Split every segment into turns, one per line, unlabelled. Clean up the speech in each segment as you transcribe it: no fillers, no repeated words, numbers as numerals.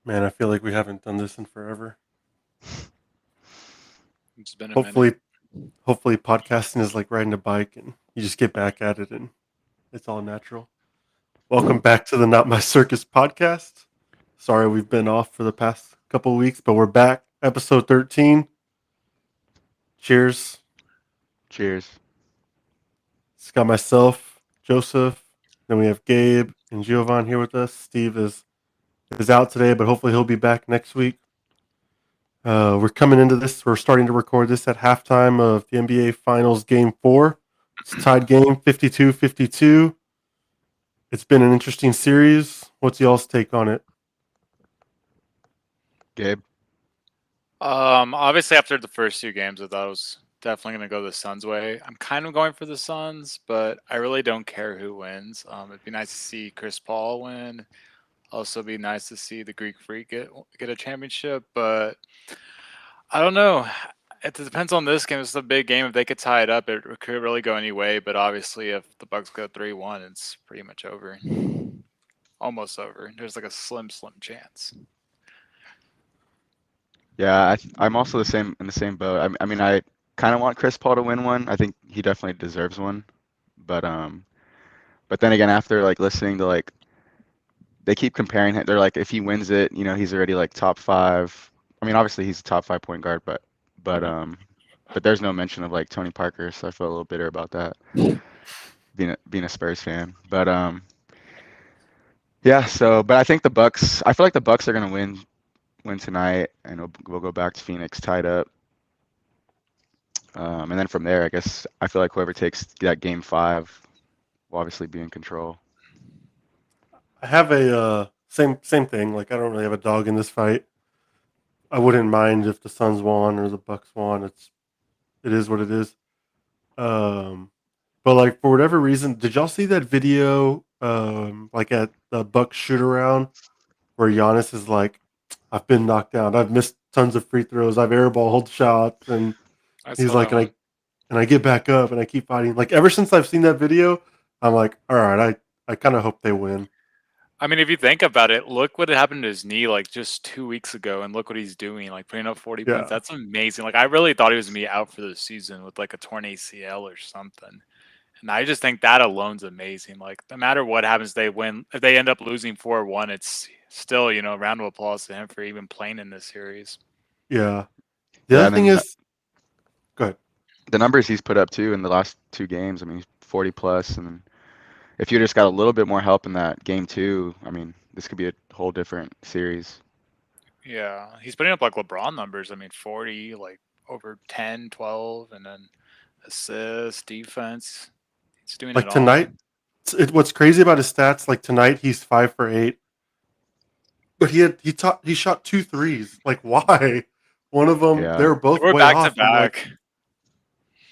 Man, I feel like we haven't done this in forever.
It's been a minute.
Hopefully, hopefully, podcasting is like riding a bike, and you just get back at it, and it's all natural. Welcome back to the Not My Circus podcast. Sorry we've been off for the past couple of weeks, but we're back. Episode 13. Cheers.
Cheers.
It's got myself, Joseph. Then we have Gabe and Giovan here with us. Steve is out today, but hopefully he'll be back next week. We're coming into this. We're starting to record this at halftime of the NBA Finals Game 4. It's a tied game, 52-52. It's been an interesting series. What's y'all's take on it?
Gabe.
Obviously after the first two games, I thought it was definitely gonna go the Suns' way. I'm kind of going for the Suns, but I really don't care who wins. It'd be nice to see Chris Paul win. Also, be nice to see the Greek Freak get a championship, but I don't know. It depends on this game. It's a big game. If they could tie it up, it could really go any way. But obviously, if the Bucks go 3-1, it's pretty much over. Almost over. There's like a slim chance.
Yeah, I'm also in the same boat. I kind of want Chris Paul to win one. I think he definitely deserves one. But then again, after like listening to like they keep comparing him, they're like if he wins it, he's already like top five. I mean, obviously he's a top five point guard, but um, but there's no mention of like Tony Parker, so I feel a little bitter about that. Being a Spurs fan, but yeah. But I think the Bucks. I feel like the Bucks are gonna win tonight, and we'll go back to Phoenix tied up. And then from there, I guess I feel like whoever takes that game five will obviously be in control.
I have a same thing. Like I don't really have a dog in this fight. I wouldn't mind if the Suns won or the Bucks won. It is what it is. Um, but like for whatever reason, did y'all see that video? Like at the Bucks shoot around where Giannis is like, "I've been knocked down. I've missed tons of free throws. I've airballed shots," and
I
he's
saw
like,
that
"And
one.
I get back up and I keep fighting." Like ever since I've seen that video, I'm like, "All right, I kind of hope they win."
I mean, if you think about it, look what happened to his knee like just 2 weeks ago, and look what he's doing, like putting up 40 points.
Yeah,
That's amazing. Like I really thought he was gonna be out for the season with like a torn ACL or something. And I just think that alone's amazing. Like no matter what happens, they win. If they end up losing 4-1, it's still a round of applause to him for even playing in this series.
yeah. The
Yeah,
other
and
thing
then
is, good.
the numbers he's put up too in the last two games. I mean, 40 plus, and if you just got a little bit more help in that game two, I mean, this could be a whole different series.
Yeah, he's putting up like LeBron numbers. I mean, 40, like over 10, 12, and then assists, defense. He's doing it
Like
all.
tonight, what's crazy about his stats? Like tonight, he's 5 for 8, but he shot two threes. Like why? One of them, they
Yeah,
were
They
both
were
way
back to
off.
back.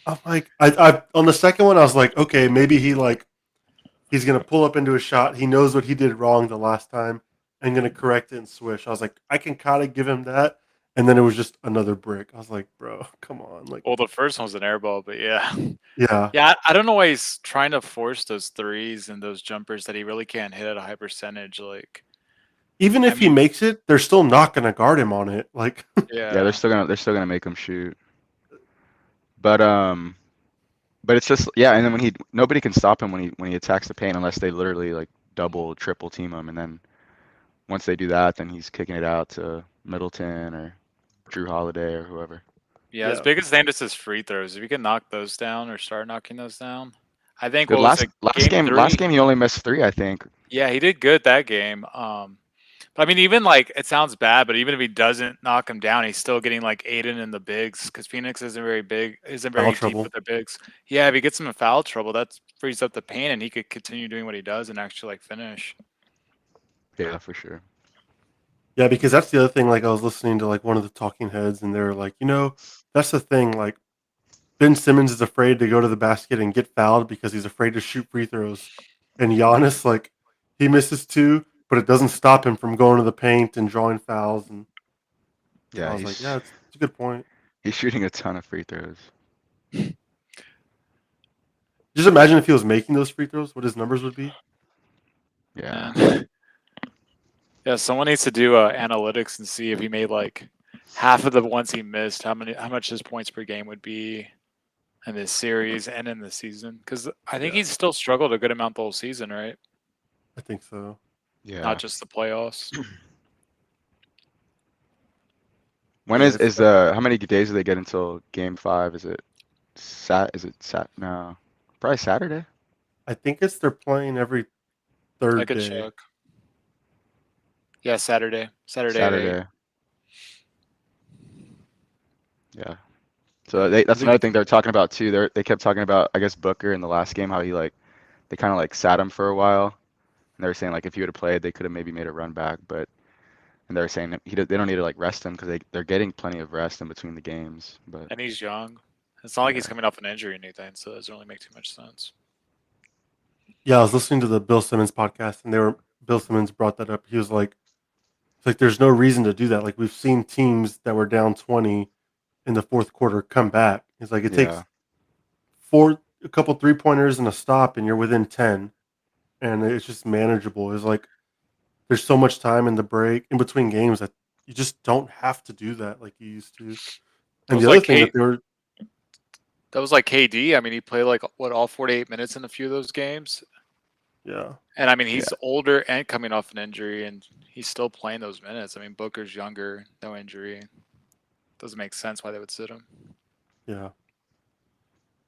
I on the second one, I was like, okay, maybe he's gonna pull up into a shot. He knows what he did wrong the last time and gonna correct it and swish. I was like, I can kind of give him that. And then it was just another brick. I was like, bro, come on. Like,
Well, the first one was an air ball, but yeah.
yeah.
Yeah, I don't know why he's trying to force those threes and those jumpers that he really can't hit at a high percentage. Like,
Even
I
if he
mean,
makes it, they're still not gonna guard him on it. Like,
yeah, they're
yeah.
still gonna make him shoot. But um, but it's just yeah, and then when he nobody can stop him when he attacks the paint unless they literally like double, triple team him, and then once they do that, then he's kicking it out to Middleton or Drew Holiday or whoever.
Yeah, his
yeah,
biggest thing is his free throws. If you can knock those down or start knocking those down, I think
The
what was
last
it,
last
game
game last
three?
game he only missed three, I think.
Yeah, he did good that game. But I mean, even like it sounds bad, but even if he doesn't knock him down, he's still getting like Aiden in the bigs because Phoenix isn't very big, isn't
foul
very deep with
trouble.
their bigs. Yeah, if he gets him in foul trouble, that frees up the paint, and he could continue doing what he does and actually like finish.
Yeah, for sure.
Yeah, because that's the other thing. Like, I was listening to like one of the talking heads, and they were like, that's the thing. Like, Ben Simmons is afraid to go to the basket and get fouled because he's afraid to shoot free throws. And Giannis, like, he misses two, but it doesn't stop him from going to the paint and drawing fouls. And so I
Yeah,
was like, yeah, it's a good point.
he's shooting a ton of free throws.
Just imagine if he was making those free throws, what his numbers would be.
Yeah.
Man. Yeah, someone needs to do analytics and see if he made like half of the ones he missed, how much his points per game would be in this series and in the season. Because I think
Yeah.
he's still struggled a good amount the whole season, right?
I think so.
Yeah.
Not just the playoffs.
When
Yeah,
is how many days do they get until game 5? Is it no. Probably Saturday.
I think they're playing every
I
third
could
day.
check. Yeah, Saturday. Saturday at 8.
Saturday. Yeah. So that's
think
another
it's
thing they're talking about too. They kept talking about, I guess, Booker in the last game, how they kind of like sat him for a while. And they were saying like if he would have played, they could have maybe made a run back. And they were saying that they don't need to like rest him because they're getting plenty of rest in between the games. But
And he's young. It's not like he's
Yeah.
coming off an injury or anything, so it doesn't really make too much sense.
Yeah, I was listening to the Bill Simmons podcast, and Bill Simmons brought that up. He was like, "It's like there's no reason to do that. Like we've seen teams that were down 20 in the fourth quarter come back. It's like it
yeah,
takes a couple 3-pointers and a stop, and you're within 10, and it's just manageable. It's like there's so much time in the break in between games that you just don't have to do that like you used to.
That
And
was
the other
like
thing that they were,
that was like KD. I mean, he played like what all 48 minutes in a few of those games.
yeah,
And I mean,
Yeah.
he's older and coming off an injury, and he's still playing those minutes. I mean, Booker's younger, no injury. Doesn't make sense why they would sit him.
yeah.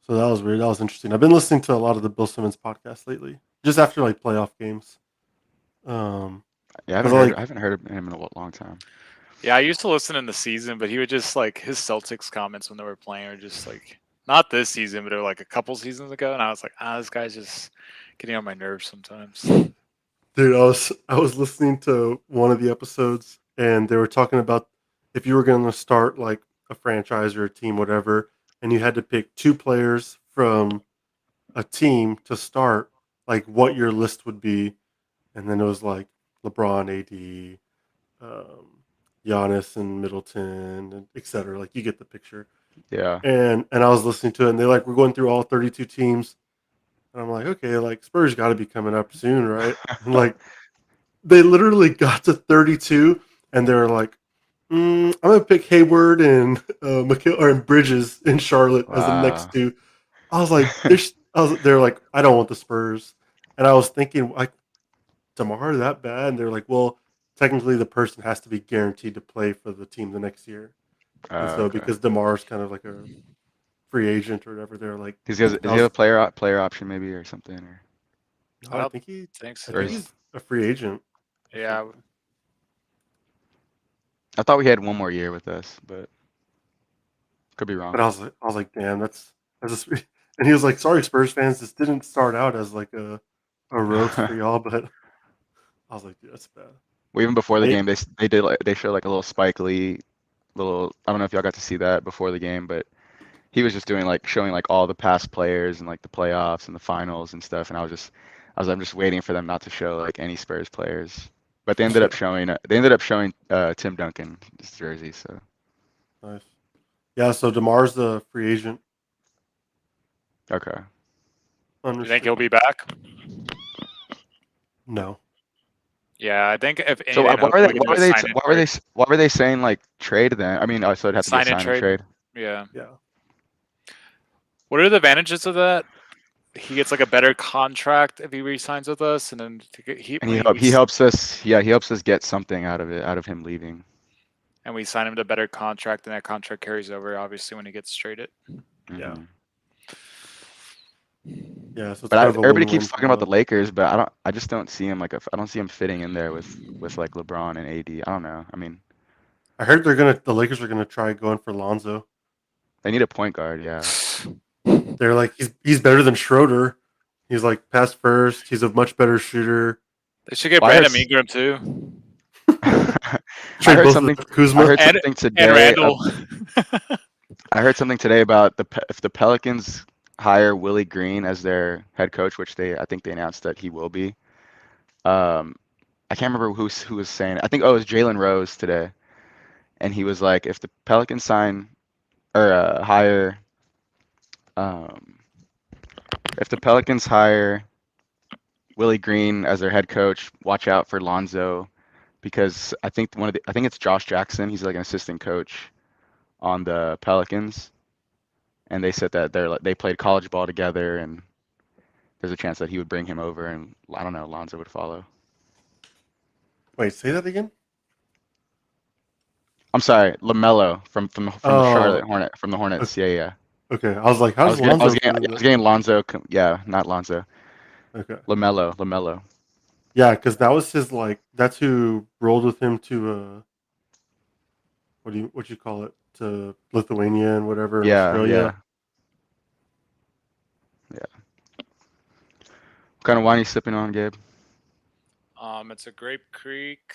So that was weird. That was interesting. I've been listening to a lot of the Bill Simmons podcast lately, just after like playoff games.
Yeah.
Because like
I haven't heard of him in a long time.
Yeah, I used to listen in the season, but he would just like his Celtics comments when they were playing are just like not this season, but it were like a couple seasons ago, and I was like, this guy's just getting on my nerves sometimes.
dude, I was listening to one of the episodes, and they were talking about if you were going to start like a franchise or a team, whatever, and you had to pick 2 players from a team to start, like what your list would be, and then it was like LeBron, AD, Giannis, and Middleton, and etc. Like you get the picture.
Yeah.
And I was listening to it, and they like we're going through all 32 teams, and I'm like, okay, like Spurs got to be coming up soon, right? And like they literally got to 32, and they were like, I'm gonna pick Hayward and Bridges in Charlotte as the next
Wow.
two. I was like, they're like, I don't want the Spurs, and I was thinking like, DeMar that bad? And they're like, well, technically the person has to be guaranteed to play for the team the next year, and so
Okay.
because DeMar's kind of like a free agent or whatever, they're like,
Does
I
he have
was,
a player option maybe or something? Or
no,
I
I
don't
think
think
I
so.
Or
think
is-
he's a free agent.
Yeah,
I thought we had one more year with us, but could be wrong.
But I was like, damn, that's a, and he was like, sorry, Spurs fans, this didn't start out as like a roast for y'all, but I was like, dude, that's bad.
Well, even before the
Hey,
game, they did like they showed like a little Spike Lee little. I don't know if y'all got to see that before the game, but he was just doing like showing like all the past players and like the playoffs and the finals and stuff. And I'm just waiting for them not to show like any Spurs players. But they ended up showing Tim Duncan's jersey. So
nice. Yeah, so DeMar's the free agent,
okay.
you think he'll
unrestricted.
be back?
No,
Yeah, I think if
So
anything, hopefully we can do a sign and trade.
why were they saying like trade then? I mean, so it'd have to be a
Sign and
sign and
trade.
trade.
Yeah.
yeah,
What are the advantages of that? He gets like a better contract if he re-signs with us, and then
And he helps us. Yeah, he helps us get something out of it, out of him leaving.
and we sign him to a better contract, and that contract carries over obviously when he gets traded.
yeah,
Mhm.
yeah. So it's
But
kind of a
everybody
win-win
keeps
for
talking about the
both.
Lakers, but I just don't see him I don't see him fitting in there with like LeBron and AD. I don't know. I mean,
I heard the Lakers are gonna try going for Lonzo.
they need a point guard. Yeah.
They're like, he's better than Schroeder. He's like pass first. He's a much better shooter.
They should get
Well,
Brandon Ingram too,
I
Trade
heard
both of them
something.
for
I
Kuzma.
heard
and
something
and
today.
Randall.
I heard something today about if the Pelicans hire Willie Green as their head coach, which I think they announced that he will be. Um, I can't remember who was saying it. I think it was Jalen Rose today, and he was like, if the Pelicans sign or hire, um, if the Pelicans hire Willie Green as their head coach, watch out for Lonzo because I think I think it's Josh Jackson. He's like an assistant coach on the Pelicans, and they said that they played college ball together, and there's a chance that he would bring him over, and I don't know, Lonzo would follow.
Wait, say that again.
I'm sorry, LaMelo from the Charlotte
Oh,
Hornets. Yeah, yeah.
okay. I was like, how
I
does
was getting, I was
Lonzo
getting,
fit in
I was
that?
getting Lonzo. Yeah, not Lonzo.
Okay.
LaMelo.
Yeah, because that was his like. That's who rolled with him to what you call it, to Lithuania and whatever in
Yeah,
Australia.
yeah, yeah. What kind of wine are you sipping on, Gabe?
It's a Grape Creek,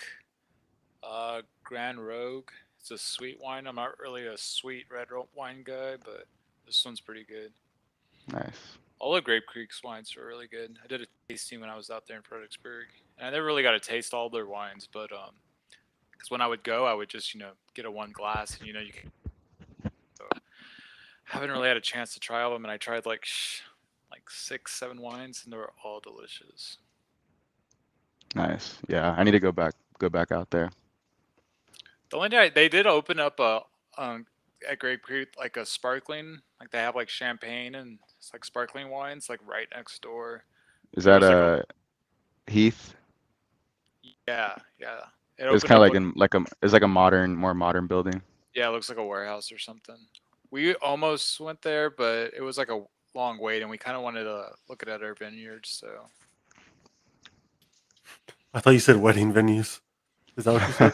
Grand Rogue. It's a sweet wine. I'm not really a sweet wine guy, but this one's pretty good.
Nice.
All the Grape Creek's wines are really good. I did a tasting when I was out there in Fredericksburg, and I never really got to taste all their wines, but because when I would go, I would just get a one glass, and you can. So, haven't really had a chance to try all of them, and I tried like 6, 7 wines, and they were all delicious.
Nice. Yeah, I need to go back out there.
The only day they did open up at Grape Creek like a sparkling, like they have like champagne and it's like sparkling wines like right next door.
Is
There
that
was like
Heath?
yeah. It
It's
opened
kind of
up
like it's like a more modern building.
yeah, it looks like a warehouse or something. We almost went there, but it was like a long wait, and we kind of wanted to look at other vineyards. So
I thought you said wedding venues. Is that what you said?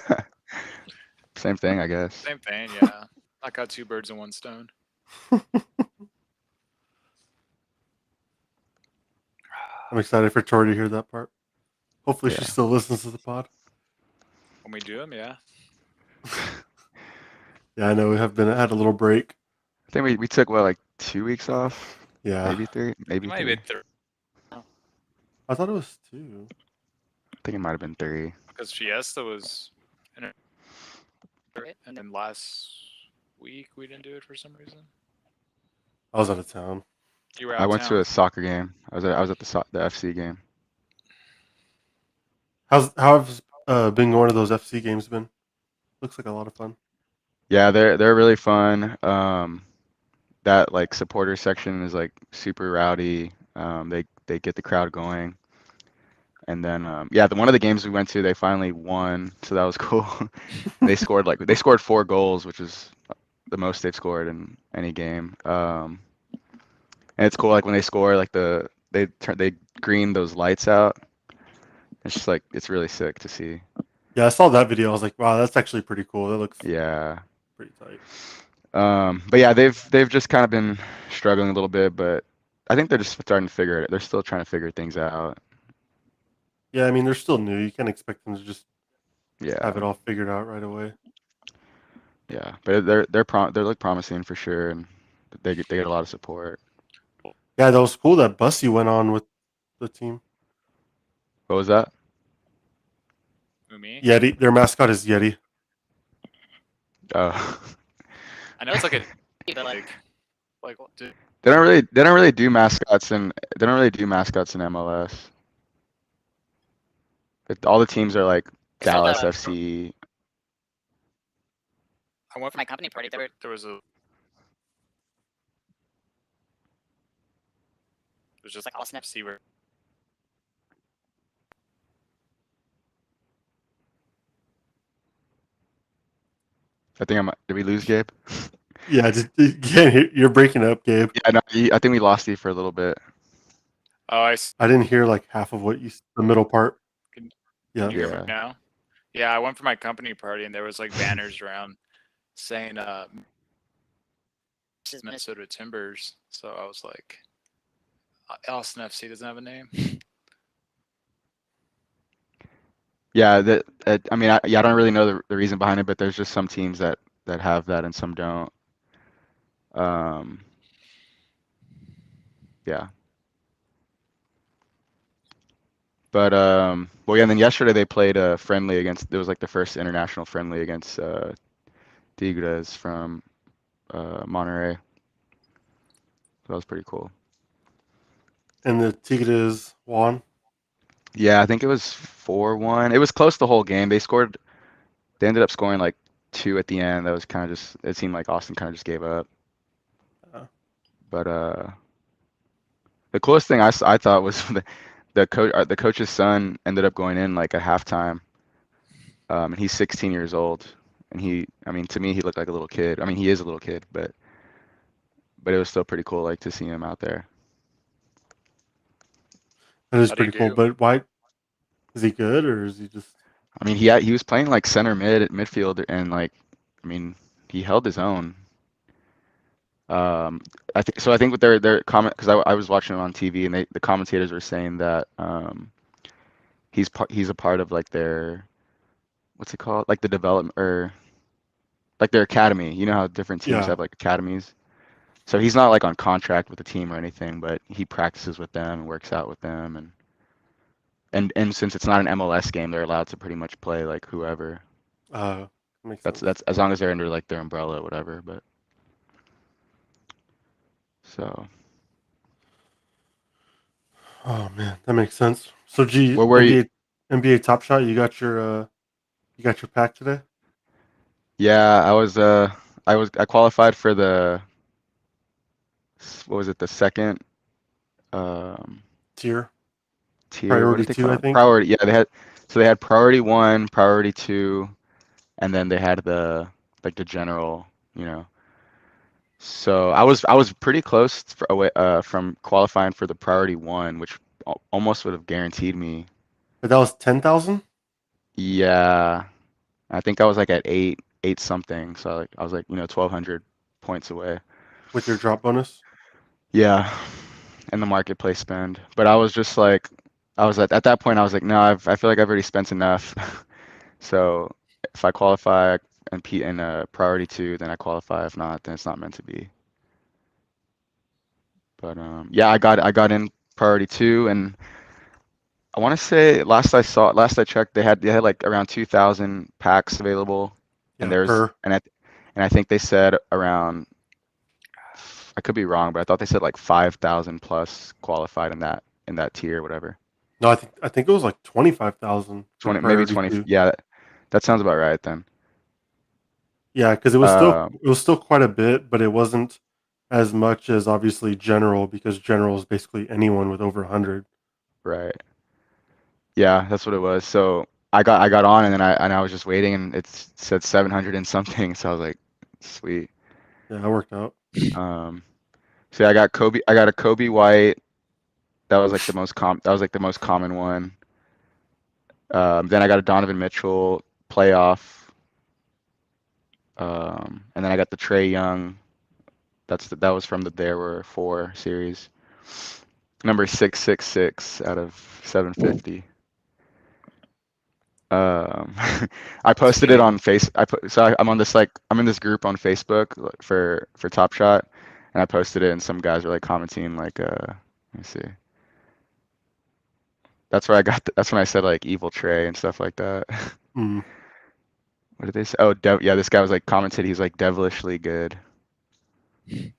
Same thing, I guess.
same thing, yeah. I got 2 birds in one stone.
I'm excited for Tori to hear that part. Hopefully, she
Yeah.
still listens to the pod.
When we do them, yeah.
Yeah, I know we have had a little break.
I think we took what, like 2 weeks off?
Yeah,
Maybe 3, maybe
It might
3.
be 3
I thought it was 2.
I think it might have been 3.
because Fiesta was, and then last week we didn't do it for some reason.
I was out of town.
You were out
I
of
went
town.
to a soccer game. I was at the FC game.
How have been going to those FC games been? Looks like a lot of fun.
Yeah, they're really fun. That like supporter section is like super rowdy. They get the crowd going. And then one of the games we went to, they finally won, so that was cool. They scored 4 goals, which is the most they've scored in any game. And it's cool like when they score, like they green those lights out. It's just like it's really sick to see.
Yeah, I saw that video. I was like, wow, that's actually pretty cool. That looks
Yeah.
pretty tight.
But yeah, they've just kind of been struggling a little bit, but I think they're just starting to figure it. They're still trying to figure things out.
Yeah, I mean, they're still new. You can't expect them to just
Yeah.
have it all figured out right away.
Yeah, but they look promising for sure, and they get a lot of support.
Yeah, that was cool that Bussy went on with the team.
What was that?
Who, me?
Yeti. Their mascot is Yeti.
Oh.
I know it's like a like dude,
They don't really do mascots in MLS. All the teams are like Dallas FC.
I went for my company party. There was just like Austin FC where
I think did we lose Gabe?
Yeah, you can't hear, you're breaking up, Gabe.
Yeah, no, I think we lost you for a little bit.
oh
I didn't hear like half of what the middle part.
Can
Yeah.
you hear me now? Yeah, I went for my company party and there was like banners around saying this is Minnesota Timbers. So I was like, Austin FC doesn't have a name.
Yeah, I mean, I don't really know the reason behind it, but there's just some teams that have that and some don't. Yeah. But well, yeah. And then yesterday they played a friendly against. It was like the first international friendly against Tigres from Monterrey. So that was pretty cool.
And the Tigres won.
Yeah, I think it was 4-1. It was close the whole game. They ended up scoring like 2 at the end. That was kind of just, it seemed like Austin kind of just gave up.
Uh,
But the coolest thing I thought was the coach's son ended up going in like at halftime. And he's 16 years old. And I mean, to me, he looked like a little kid. I mean, he is a little kid, but it was still pretty cool, like to see him out there.
that is
How do you
pretty cool.
do?
But why is he good or is he just?
I mean, he was playing like center midfield, and like, I mean, he held his own. I think so. I think with their comment, because I was watching it on TV, and the commentators were saying that he's a part of like their, what's it called, like the development, or like their academy. You know how different teams
Yeah.
have like academies. So he's not like on contract with the team or anything, but he practices with them and works out with them, and since it's not an MLS game, they're allowed to pretty much play like whoever.
Makes
That's
sense.
that's as long as they're under like their umbrella or whatever. But so
Oh man, that makes sense. So, G
where were you?
NBA Top Shot, you got your pack today?
Yeah, I qualified for the, what was it, the second um
Tier
tier. What
Priority
did they
2,
call
I
it?
think.
Priority. Yeah, they had priority 1, priority 2, and then they had the like the general, you know. So I was pretty close away from qualifying for the priority 1, which almost would have guaranteed me.
But that was 10,000
Yeah, I think I was like at eight something. So like I was like, 1,200 points away.
with your drop bonus.
Yeah, and the marketplace spend. But I was just like, I was at that point, I was like, no, I feel like I've already spent enough. So if I qualify and in a priority 2, then I qualify. If not, then it's not meant to be. But yeah, I got in priority 2, and I want to say last I checked, they had like around 2,000 packs available, and
Yeah, per.
I think they said around, I could be wrong, but I thought they said like 5,000 plus qualified in that tier, whatever.
No, I think it was like 25,000 for
20, maybe
Priority
20.
2.
Yeah, that sounds about right then.
Yeah, because
Uh,
it was still quite a bit, but it wasn't as much as obviously General because General is basically anyone with over 100.
right. Yeah, that's what it was. So I got on, and then I was just waiting, and it said 700 and something. So I was like, sweet.
Yeah, that worked out.
Um, so yeah, I got a Kobe White. That was like the most common one. Then I got a Donovan Mitchell playoff. And then I got the Trey Young. That was from the There Were Four series. Number 666 out of 750. Um, I posted it
Sweet.
on Face. I'm on this I'm in this group on Facebook for Top Shot, and I posted it, and some guys were like commenting like, let me see. That's when I said like evil Trey and stuff like that.
Mm.
What did they say? Oh, yeah, this guy was like commented. He's like devilishly good, and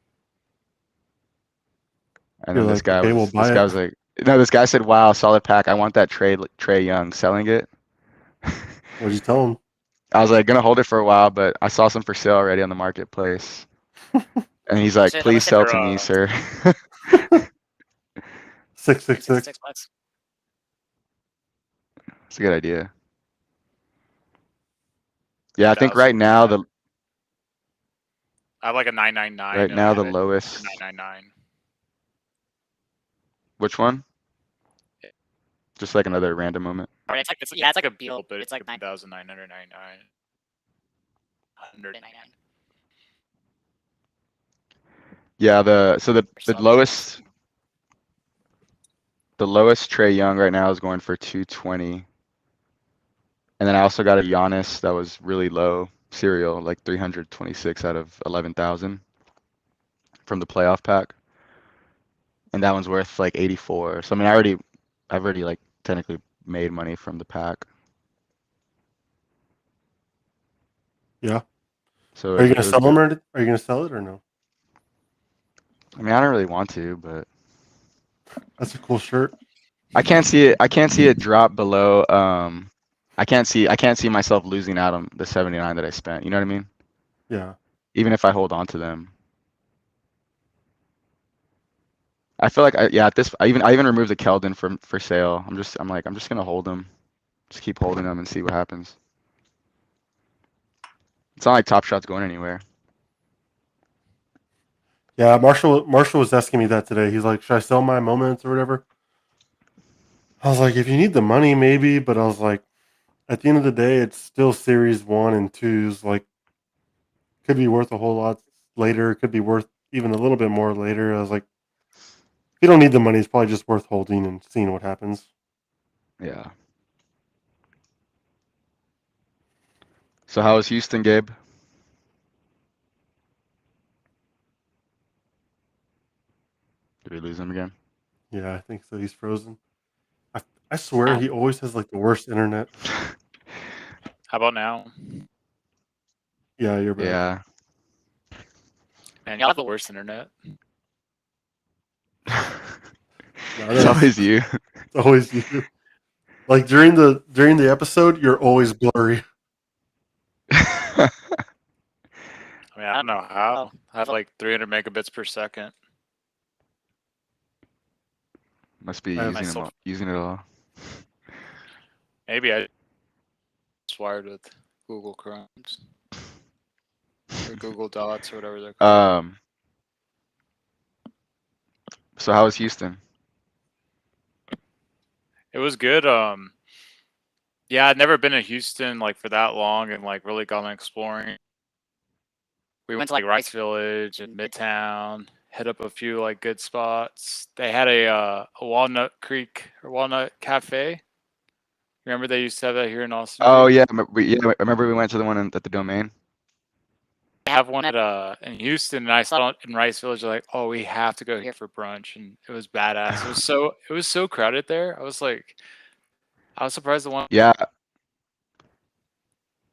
You're
then
like, okay, we'll
this
buy
guy
it.
was like, no, this guy said, "Wow, solid pack. I want that Trey Young selling it."
What'd you tell him?
I was like, gonna hold it for a while, but I saw some for sale already on the marketplace. And he's like,
Shit, how
please
much
sell
for
to me, sir.
666.
$6
It's a good idea. Yeah, I think
2,000. I have like a 999
right
and I
now
have
the
it for
lowest.
999.
Which one? Just like another random moment.
I mean, it's like a Beetle, but it's like 9,999. 199.
Yeah, the lowest Trey Young right now is going for 220. And then I also got a Giannis that was really low serial, like 326 out of 11,000 from the playoff pack. And that one's worth like 84. So I mean, I've already like technically made money from the pack.
Yeah.
So
Are you
it
gonna
was
sell
good.
them or are you gonna sell it or no?
I mean, I don't really want to, but
That's a cool shirt.
I can't see it. I can't see it drop below. I can't see myself losing out on the 79 that I spent. You know what I mean?
Yeah.
Even if I hold on to them. I feel like at this I even removed the Keldon for sale. I'm just gonna hold them. Just keep holding them and see what happens. It's not like Top Shot's going anywhere.
Yeah, Marshall was asking me that today. He's like, "Should I sell my moments or whatever?" I was like, "If you need the money, maybe." But I was like, at the end of the day, it's still Series 1 and 2s. Like, could be worth a whole lot later. Could be worth even a little bit more later. I was like, if you don't need the money, it's probably just worth holding and seeing what happens.
Yeah. So how was Houston, Gabe? Did we lose him again?
Yeah, I think so. He's frozen. I swear
Ow.
he always has like the worst internet.
How about now?
Yeah, you're better.
Yeah.
Man, y'all have the worst internet.
No,
It's
that's
always you.
it's always you. Like during the episode, you're always blurry.
I mean, I don't know how. I have like 300 megabits per second.
Must be
I have-
using it all.
Maybe I just wired with Google Chromes or Google Dots or whatever they're called.
So how was Houston?
It was good. Yeah, I'd never been to Houston like for that long and like really gone exploring. We went to like Rice Village and Midtown, hit up a few like good spots. They had a Walnut Creek or Walnut Cafe. Remember they used to have that here in Austin?
Oh
Gabe?
yeah, I remember we went to the one at the Domain.
They have one at in Houston, and I saw it in Rice Village. Like, oh, we have to go here for brunch, and it was badass. It was so crowded there. I was surprised the one.
Yeah,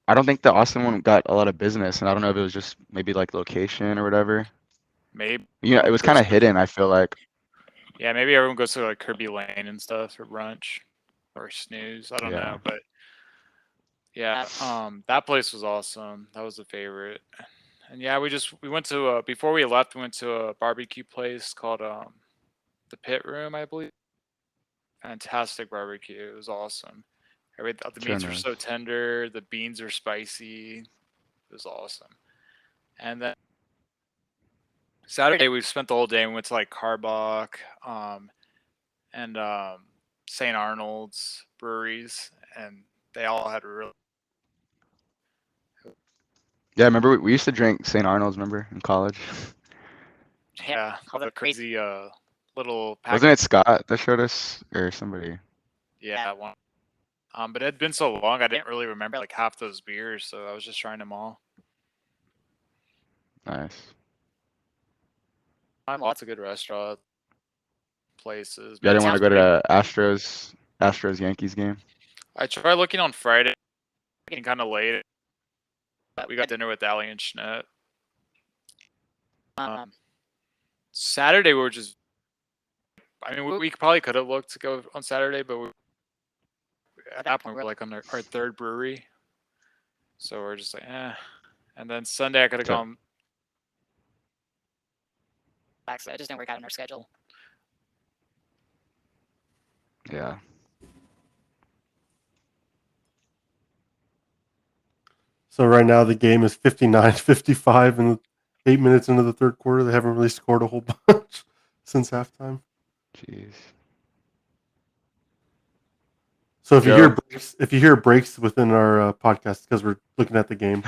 I don't think the Austin one got a lot of business, and I don't know if it was just maybe like location or whatever.
Maybe
You know, it was kind of hidden. I feel like.
yeah, maybe everyone goes to like Kirby Lane and stuff for brunch or snooze. I don't
Yeah.
know, but yeah, that place was awesome. That was a favorite. And yeah, we went to before we left, we went to a barbecue place called the Pit Room, I believe. Fantastic barbecue. It was awesome. The
Sure
meats were
knows.
so tender. The beans are spicy. It was awesome. And then Saturday we spent the whole day. And we went to like Carbach, and St. Arnold's breweries, and they all had really
Yeah, remember we used to drink St. Arnold's. Remember in college?
all the crazy little pack.
Wasn't it Scott that showed us or somebody?
Yeah, one. But it had been so long, I didn't really remember like half those beers, so I was just trying them all.
Nice.
Lots of good restaurants, places.
Yeah, I didn't want to go
Midtown's
to Astros Yankees game.
I tried looking on Friday, getting kind of late. We got dinner with Ali and Schnitt. Saturday we were just. I mean, we probably could have looked to go on Saturday, but at that point we're like on our third brewery, so we're just like, eh. And then Sunday I could have
So-
gone.
So it just didn't work out in our schedule.
Yeah.
So right now the game is 59-55 and 8 minutes into the third quarter. They haven't really scored a whole bunch since halftime.
Jeez.
So if
Joe?
you hear breaks within our podcast, because we're looking at the game.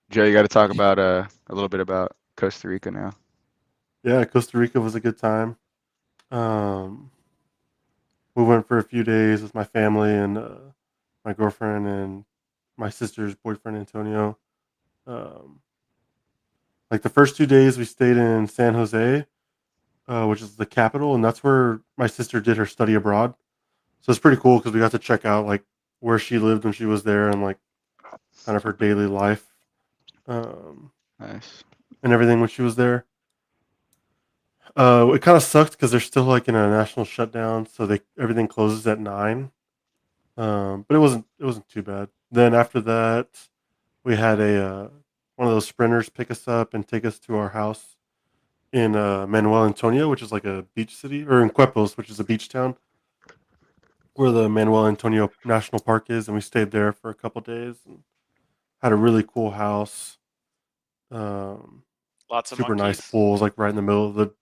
Joe, you got to talk about a little bit about Costa Rica now.
Yeah, Costa Rica was a good time. We went for a few days with my family and my girlfriend and my sister's boyfriend Antonio. Like the first 2 days, we stayed in San Jose, which is the capital, and that's where my sister did her study abroad. So it's pretty cool because we got to check out like where she lived when she was there and like kind of her daily life,
Nice.
and everything when she was there. It kind of sucked because they're still like in a national shutdown, so everything closes at 9. But it wasn't too bad. Then after that, we had a one of those sprinters pick us up and take us to our house in Manuel Antonio, which is like a beach city, or in Quepos, which is a beach town, where the Manuel Antonio National Park is, and we stayed there for a couple days and had a really cool house. Um,
Lots of
Super nice
monkeys.
pool. It was like right in the middle of the,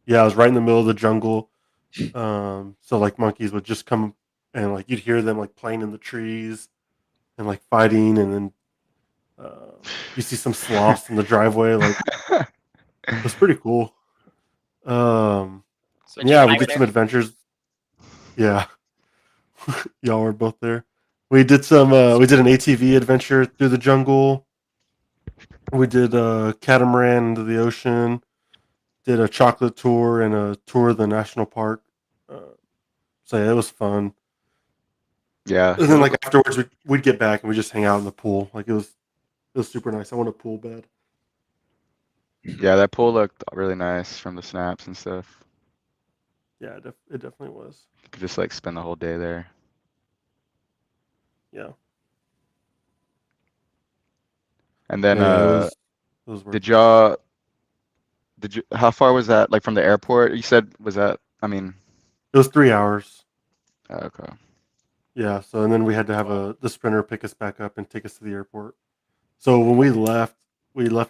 yeah, it was right in the middle of the jungle. So like monkeys would just come and like you'd hear them like playing in the trees and like fighting, and then you see some sloths in the driveway. Like it was pretty cool.
So
And
Jake
yeah,
and
we
I were
did
there.
some adventures. Yeah, y'all were both there. We did some. We did an ATV adventure through the jungle. We did a catamaran into the ocean. Did a chocolate tour and a tour of the national park. So yeah, it was fun.
Yeah,
And
it
then
looked
like afterwards, we'd get back and we just hang out in the pool. Like it was super nice. I want a pool bed.
yeah, that pool looked really nice from the snaps and stuff.
Yeah, it definitely was.
You could just like spend the whole day there.
Yeah,
And then
yeah, it was worth
did
it.
y'all how far was that like from the airport? You said was that I mean,
It was 3 hours.
okay.
Yeah, so and then we had to have the sprinter pick us back up and take us to the airport. So when we left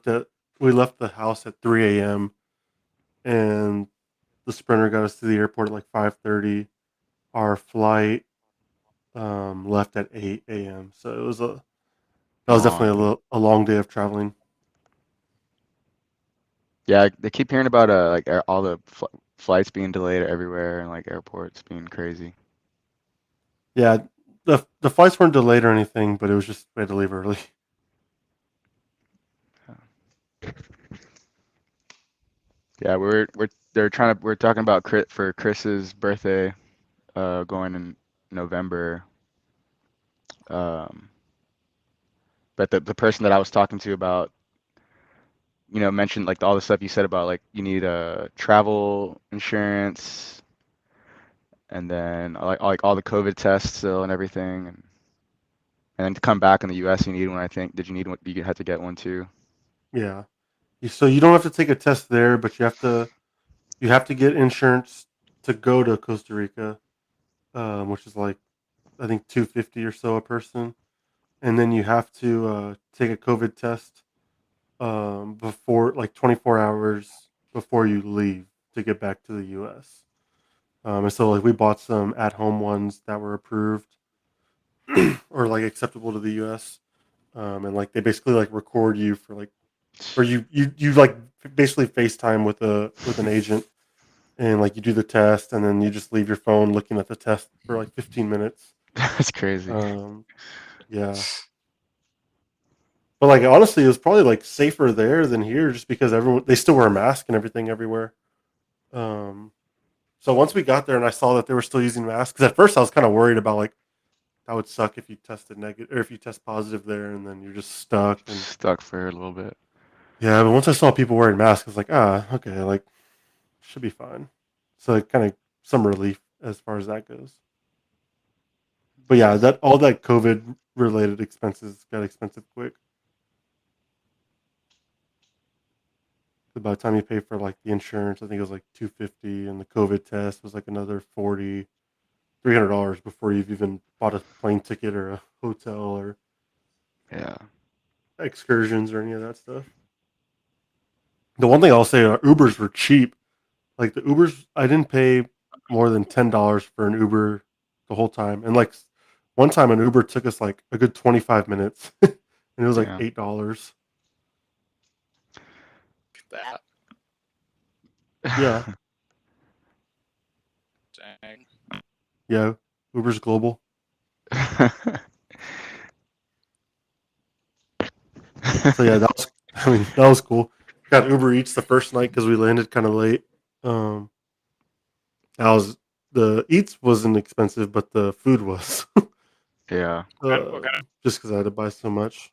at we left the house at 3 a.m. and the sprinter got us to the airport at like 5:30. Our flight left at 8 a.m. So that was
Long.
definitely a long day of traveling.
Yeah, they keep hearing about like all the flights being delayed everywhere and like airports being crazy.
Yeah, the flights weren't delayed or anything, but it was just we had to leave early.
Yeah, we're talking about for Chris's birthday going in November. Um, but the person that I was talking to about, mentioned like all the stuff you said about like you need a travel insurance and then like all the COVID tests still and everything and then to come back in the US you need one, I think. Did you need one? You had to get one too.
Yeah, so you don't have to take a test there, but you have to get insurance to go to Costa Rica, which is like I think 250 or so a person, and then you have to take a COVID test before like 24 hours before you leave to get back to the U.S. And so like we bought some at home ones that were approved or like acceptable to the U.S. And like they basically like record you for like or you like basically FaceTime with an agent and like you do the test and then you just leave your phone looking at the test for like 15 minutes.
That's crazy.
Um, yeah. But like honestly, it was probably like safer there than here, just because everyone they still wear a mask and everything everywhere. Um, so once we got there and I saw that they were still using masks, because at first I was kind of worried about like that would suck if you tested negative or if you test positive there and then you're just stuck. And
Stuck for a little bit.
yeah, but once I saw people wearing masks, I was like, okay, like should be fine. So like, kind of some relief as far as that goes. But yeah, that all that COVID related expenses got expensive quick. By the time you pay for like the insurance, I think it was like 250, and the COVID test was like another 40, $300 before you've even bought a plane ticket or a hotel or
Yeah.
excursions or any of that stuff. The one thing I'll say, Ubers were cheap. Like the Ubers, I didn't pay more than $10 for an Uber the whole time, and like one time an Uber took us like a good 25 minutes, and it was like
Damn.
$8.
That
Yeah,
dang.
yeah. Uber's global. So yeah, that was. I mean, that was cool. Got Uber Eats the first night because we landed kind of late. Um, that was the Eats wasn't expensive, but the food was.
Yeah.
What kind
Just because I had to buy so much.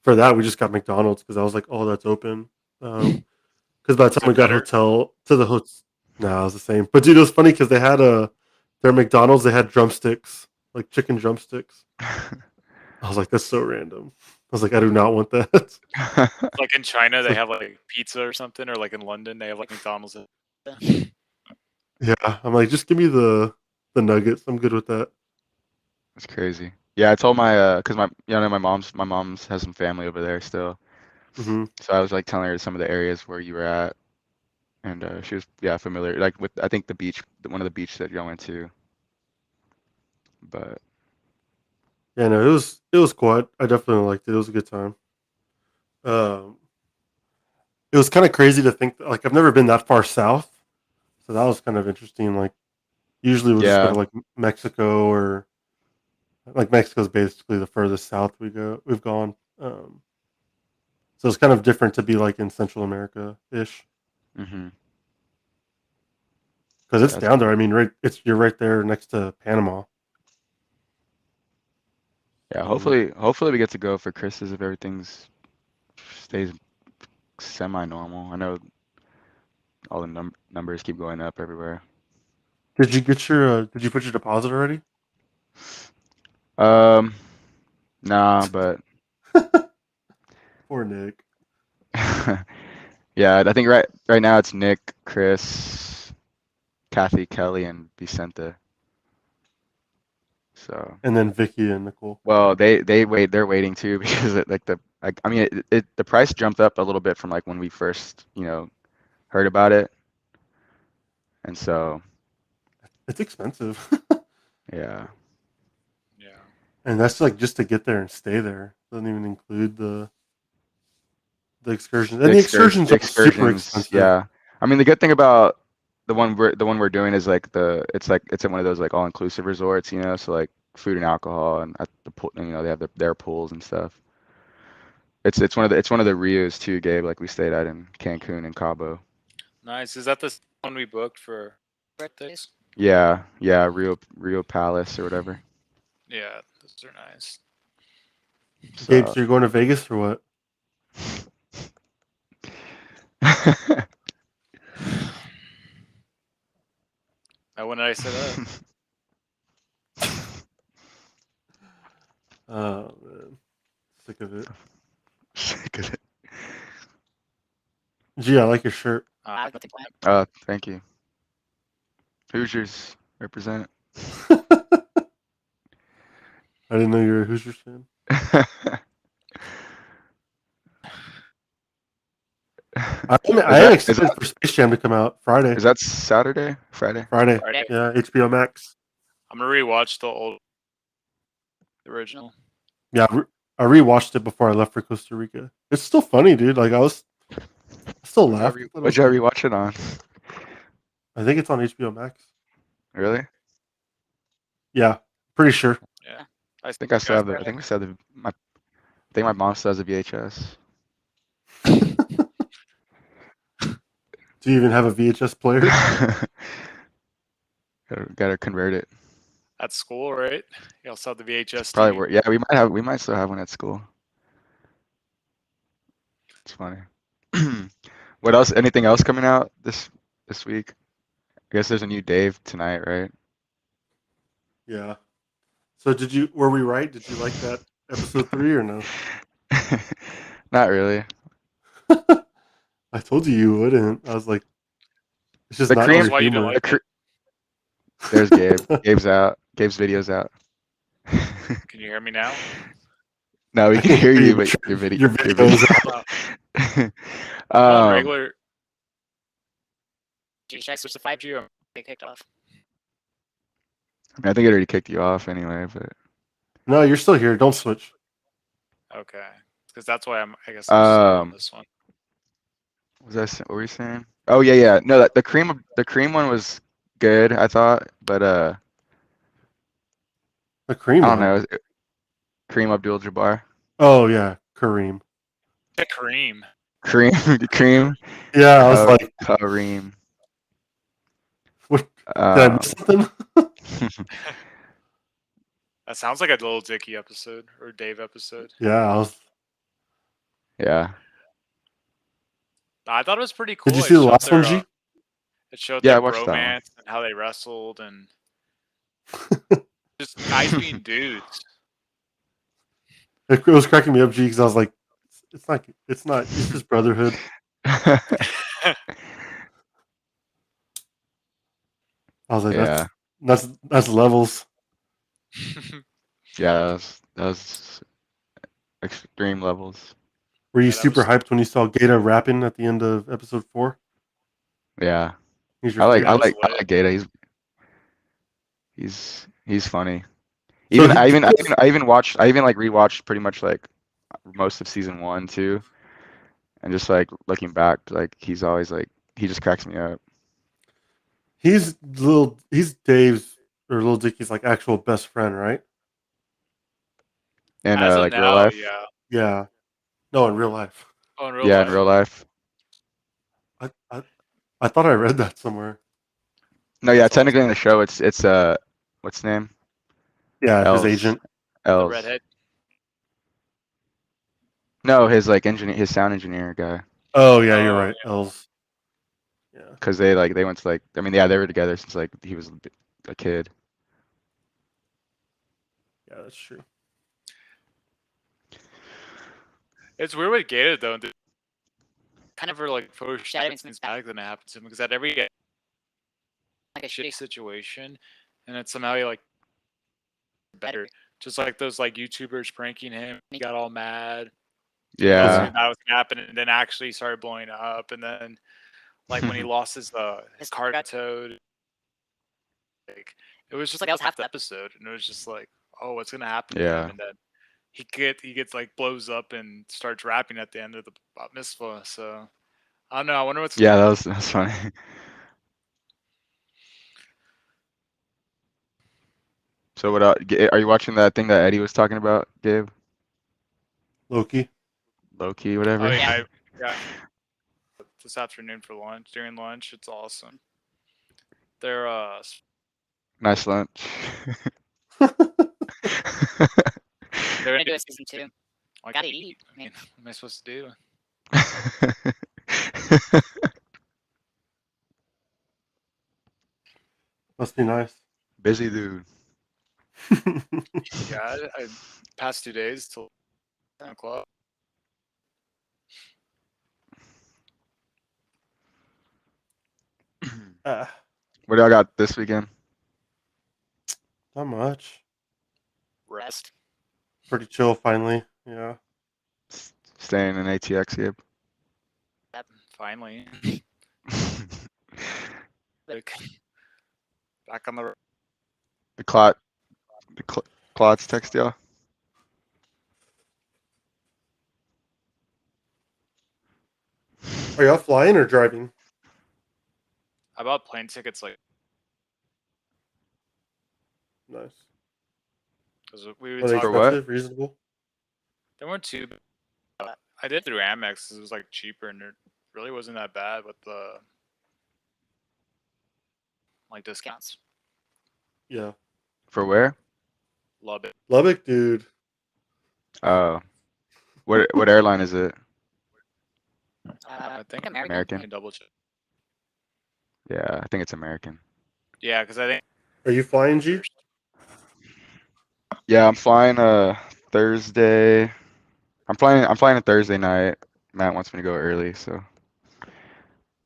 For that, we just got McDonald's because I was like, "Oh, that's open." Um, Because by the
Was
time we
it
got
better?
hotel to the hotel, no, it was the same. But dude, it was funny because they had their McDonald's. They had drumsticks, like chicken drumsticks. I was like, that's so random. I was like, I do not want that.
Like in China, they
So-
have like pizza or something, or like in London, they have like McDonald's.
Yeah, I'm like, just give me the nuggets. I'm good with that.
That's crazy. Yeah, I told my cause my mom's has some family over there still.
Hmm.
So I was like telling her some of the areas where you were at, and she was familiar like with I think the beach, one of the beaches that y'all went to. But
Yeah, no, it was cool. I definitely liked it. It was a good time. Um, it was kind of crazy to think that, like I've never been that far south, so that was kind of interesting. Like usually we'll just go
yeah,
to like Mexico or like Mexico's basically the furthest south we've gone. So it's kind of different to be like in Central America ish
hmm
because
yeah,
it's down there. I mean, you're right there next to Panama.
yeah.
So,
Hopefully we get to go for Chris's if everything's stays semi-normal. I know all the numbers keep going up everywhere.
did you put your deposit already?
Um, nah, but
Poor Nick.
yeah, I think right now it's Nick, Chris, Kathy, Kelly, and Vicente. So,
And then Vicky and Nicole.
well, they're waiting too because I mean the price jumped up a little bit from like when we first heard about it, and so
It's expensive.
yeah,
Yeah.
And that's like just to get there and stay there. Doesn't even include the excursions. And the excursions are super
excursions,
expensive.
yeah. I mean the good thing about the one we're doing is like it's at one of those like all inclusive resorts, so like food and alcohol and at the pool, they have their pools and stuff. It's one of the Rios too, Gabe. Like we stayed at in Cancun and Cabo.
Nice. Is that the one we booked for birthdays?
Yeah, Rio Palace or whatever.
Yeah, those are nice.
Gabe,
So
so you're going to Vegas or what?
When did I say that?
Oh man, sick of it.
Sick of it.
Gee, I like your shirt.
I like the plan.
Thank you. Hoosiers represent.
I didn't know you were a Hoosiers fan. I am
Is
excited for Space Jam to come out Friday.
that Saturday? Friday?
Friday.
Friday.
Yeah, HBO Max.
I'm gonna rewatch the original.
Yeah, I rewatched it before I left for Costa Rica. It's still funny, dude. Like I still laughed. I thought it was
What'd y'all
good.
rewatch it on?
I think it's on HBO Max.
Really?
Yeah, pretty sure.
Yeah.
I think I still have the. I think we still have the. I think my mom still has a VHS.
Do you even have a VHS player?
Gotta convert it.
At school, right? You also have the VHS
Probably
TV.
work. Yeah, we might still have one at school. It's funny. What else? Anything else coming out this week? I guess there's a new Dave tonight, right?
Yeah. So were we right? Did you like that episode 3 or no?
Not really.
I told you wouldn't. I was like, it's just
The
not
Tell us
your
cream.
why you didn't
humor.
like it.
There's Gabe. Gabe's out. Gabe's video's out.
Can you hear me now?
No, we
I
can
can
hear
hear
you,
but
but your
your video is out.
On
Um,
regular
G checks
switch to 5G or
get kicked off.
I think it already kicked you off anyway, but
No, you're still here. Don't switch.
okay. Because that's why I guess I'm slow on this one.
what were you saying? Oh yeah. No, the cream one was good, I thought, but
The cream
I don't
one.
know. Kareem Abdul-Jabbar.
Oh yeah, Kareem.
Kareem.
Cream.
Yeah, I was like,
Kareem.
what, did I miss something?
That sounds like a little Dicky episode or Dave episode.
Yeah, I was.
Yeah.
I thought it was pretty cool.
Did you
It
see the
showed
last one,
their,
G?
It showed
Yeah, I
their
watched that one.
bromance and how they wrestled and just guys being dudes.
It was cracking me up, G, because I was like, it's not, it's just brotherhood. I was like,
Yeah.
that's levels.
Yeah, that was extreme levels.
Were you
Yeah, that was
super
so
hyped when you saw Gata rapping at the end of episode 4?
Yeah.
He's your
I
favorite.
lit.
Gata. He's funny.
So
Even
he
I even I
Gata's,
even I even watched I even like rewatched pretty much like most of season 1 too, and just like looking back, like he's always like he just cracks me up.
he's Dave's or Little Dicky's like actual best friend, right?
And
As of
like real
now,
life.
yeah.
Yeah. No, in real life.
Oh, in real
Yeah, in
life.
real life.
I I, I thought I read that somewhere.
No, yeah,
That's
technically in
awesome.
the show it's what's his name?
Yeah, his
Els.
agent.
The
Els.
redhead.
No, his like engineer, his sound engineer guy.
Oh yeah, you're
Oh,
right. Els. Yeah.
Cause they went to like I mean yeah they were together since like he was a kid.
Yeah, that's true.
it's weird with Gator though. Kind of like foreshadowing things back than it happened to him because at every
like a
shitty
shitty
situation, and then somehow he like better. Just like those like YouTubers pranking him, he got all mad.
Yeah.
That was gonna happen, and then actually started blowing up, and then like when he lost his car got towed, like it was just like that was half the episode, and it was just like, oh, what's gonna happen to
Yeah.
him? And then he gets like blows up and starts rapping at the end of the bat mitzvah. So I don't know. I wonder what's
Yeah, that's funny. So what are you watching that thing that Eddie was talking about, Gabe?
Loki.
Loki, whatever.
Oh yeah, yeah. This afternoon for lunch during lunch, it's awesome. They're
Nice lunch.
they're
gonna do a season 2.
I
Gotta eat.
I mean, what am I supposed to do?
Must be nice.
Busy dude.
Yeah, I past 2 days till 10 o'clock.
Ah,
What do y'all got this weekend?
not much.
Rest.
Pretty chill finally. Yeah.
Staying in ATX, Gabe.
Finally, like, back on the.
The clot, clots text y'all.
Are y'all flying or driving?
I bought plane tickets like
Nice.
because we
Were
were
they
talking.
For what?
expensive? Reasonable?
They weren't too. I did through Amex. 'Cause it was like cheaper, and it really wasn't that bad with the like discounts.
Yeah.
For where?
Love it.
Lubbock, dude.
Oh. What airline is it?
I think
American.
I can double check.
Yeah, I think it's American.
Yeah, because I think
Are you flying, G?
Yeah, I'm flying Thursday. I'm flying a Thursday night. Matt wants me to go early, so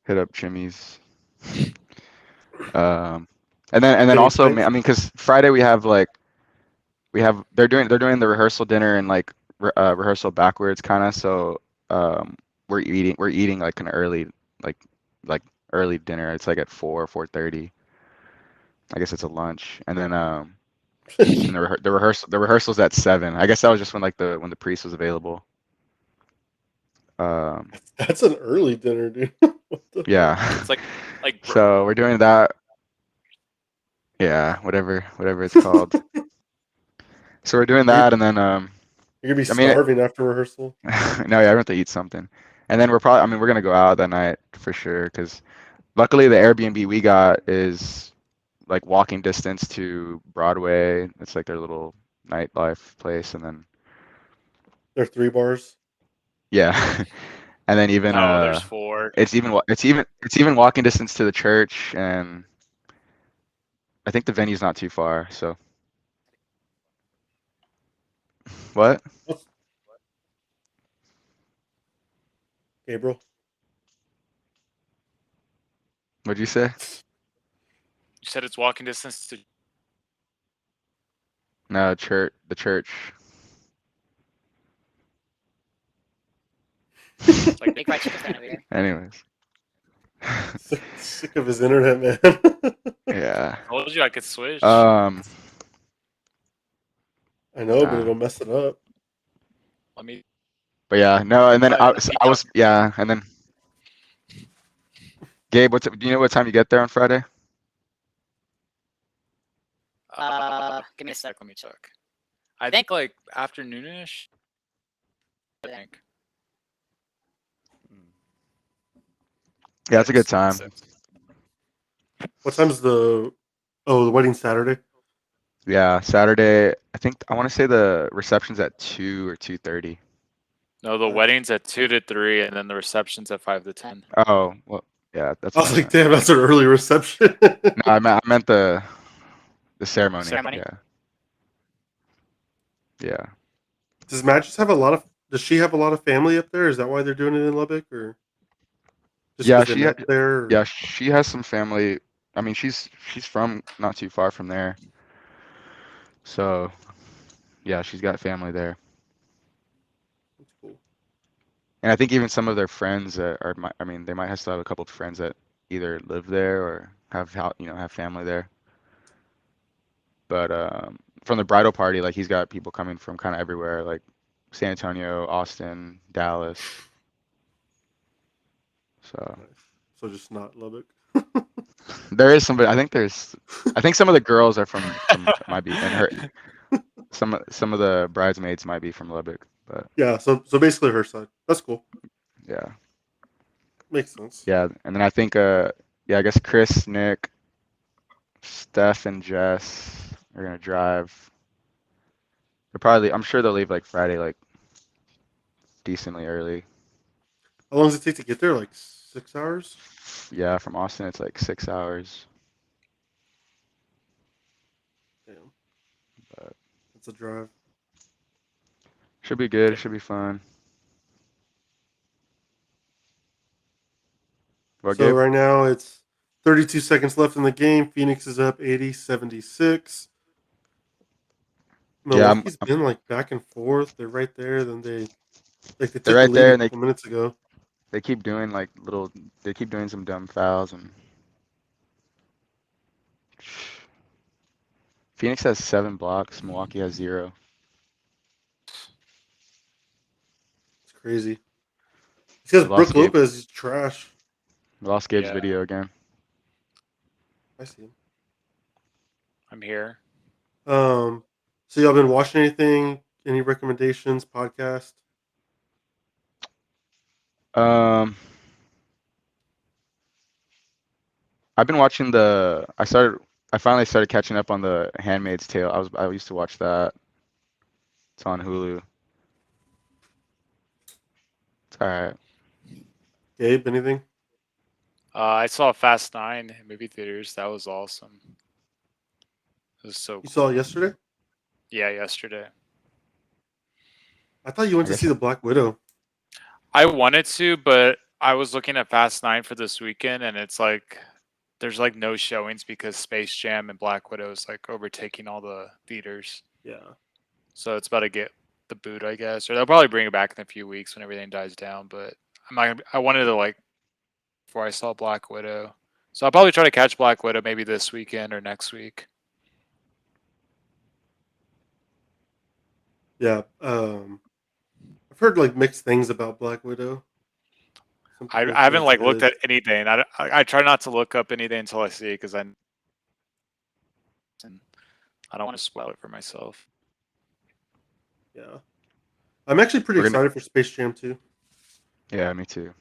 hit up Chimmy's. And then
Any
also,
plans?
I mean, because Friday they're doing the rehearsal dinner and like rehearsal backwards kind of. So we're eating like an early like early dinner. It's like at 4:30. I guess it's a lunch, and then and the rehearsal's at 7. I guess that was just when when the priest was available.
That's an early dinner, dude. What the
Yeah.
it's like
So we're doing that. Yeah, whatever it's called. So we're doing that, and then
You're gonna be
I mean,
starving after rehearsal.
no, yeah, I have to eat something, and then I mean, we're gonna go out that night for sure, because luckily the Airbnb we got is like walking distance to Broadway. It's like their little nightlife place, and then
They're 3 bars.
yeah, and then even
Oh, there's 4.
it's even walking distance to the church, and I think the venue's not too far. So what?
What's Gabriel?
What'd you say?
You said it's walking distance to.
No, church. The church.
Like
Big fried chicken fan over here.
Anyways.
Sick of his internet, man.
Yeah.
I told you I could switch.
I know, but
Nah.
it'll mess it up.
Let me.
But yeah, no, and then
Oh,
I was yeah, and then Gabe, do you know what time you get there on Friday?
Give me a sec.
Let me check. I think like afternoonish. I think.
Yeah, it's a good
It's
time.
6.
What time's the wedding Saturday?
Yeah, Saturday. I want to say the reception's at 2 or 2:30.
No, the
Nice.
wedding's at 2 to 3, and then the reception's at 5 to 10.
Oh, well, yeah, that's
I was
what
like, damn, that's an early reception.
No, I meant the ceremony.
Ceremony?
Yeah. Yeah.
Does Matt just have a lot of? Does she have a lot of family up there? Is that why they're doing it in Lubbock, or just
Yeah,
because they met there? Or?
Yeah, she has some family. I mean, she's from not too far from there. So, yeah, she's got family there.
That's cool.
And I think even some of their friends I mean, they might still have a couple of friends that either live there or have family there. But from the bridal party, like he's got people coming from kind of everywhere, like San Antonio, Austin, Dallas. So
Nice. So just not Lubbock.
there is somebody. I think some of the girls are from might be, and her some of the bridesmaids might be from Lubbock. But
Yeah. So basically her side. That's cool.
yeah,
Makes sense.
yeah. And then I think I guess Chris, Nick, Steph, and Jess are gonna drive. I'm sure they'll leave like Friday, like decently early.
How long does it take to get there? Like 6 hours?
Yeah, from Austin it's like 6 hours.
Damn.
But
That's a drive.
should be good. Should be fun. What,
So
Gabe?
right now it's 32 seconds left in the game. Phoenix is up 80-76.
Yeah,
Milwaukee's been like back and forth. They're right there. Then they
they're
took the
right
lead
there,
a
and
couple minutes ago.
they keep doing like they keep doing some dumb fouls, and Phoenix has 7 blocks. Milwaukee has 0.
It's crazy. It's because
We lost
Brooke
Gabe.
Lopez is trash.
We lost Gabe's
Yeah.
video again.
I see him.
I'm here.
So y'all been watching anything? Any recommendations? Podcast?
I've been watching I finally started catching up on the Handmaid's Tale. I used to watch that. It's on Hulu. It's alright.
Gabe, anything?
I saw Fast 9 in movie theaters. That was awesome. It was so
You
cool.
saw it yesterday?
Yeah, yesterday.
I thought you went
I
to
guess-
see the Black Widow.
I wanted to, but I was looking at Fast 9 for this weekend, and it's like there's like no showings because Space Jam and Black Widow is like overtaking all the theaters.
Yeah.
So it's about to get the boot, I guess, or they'll probably bring it back in a few weeks when everything dies down. But I wanted to like before I saw Black Widow, so I'll probably try to catch Black Widow maybe this weekend or next week.
Yeah. I've heard like mixed things about Black Widow. Some
I
people say
haven't
it's
like looked
good.
at anything. I try not to look up anything until I see it because I don't want to spoil it for myself.
Yeah. I'm actually pretty
We're gonna-
excited for Space Jam 2.
Yeah, me too.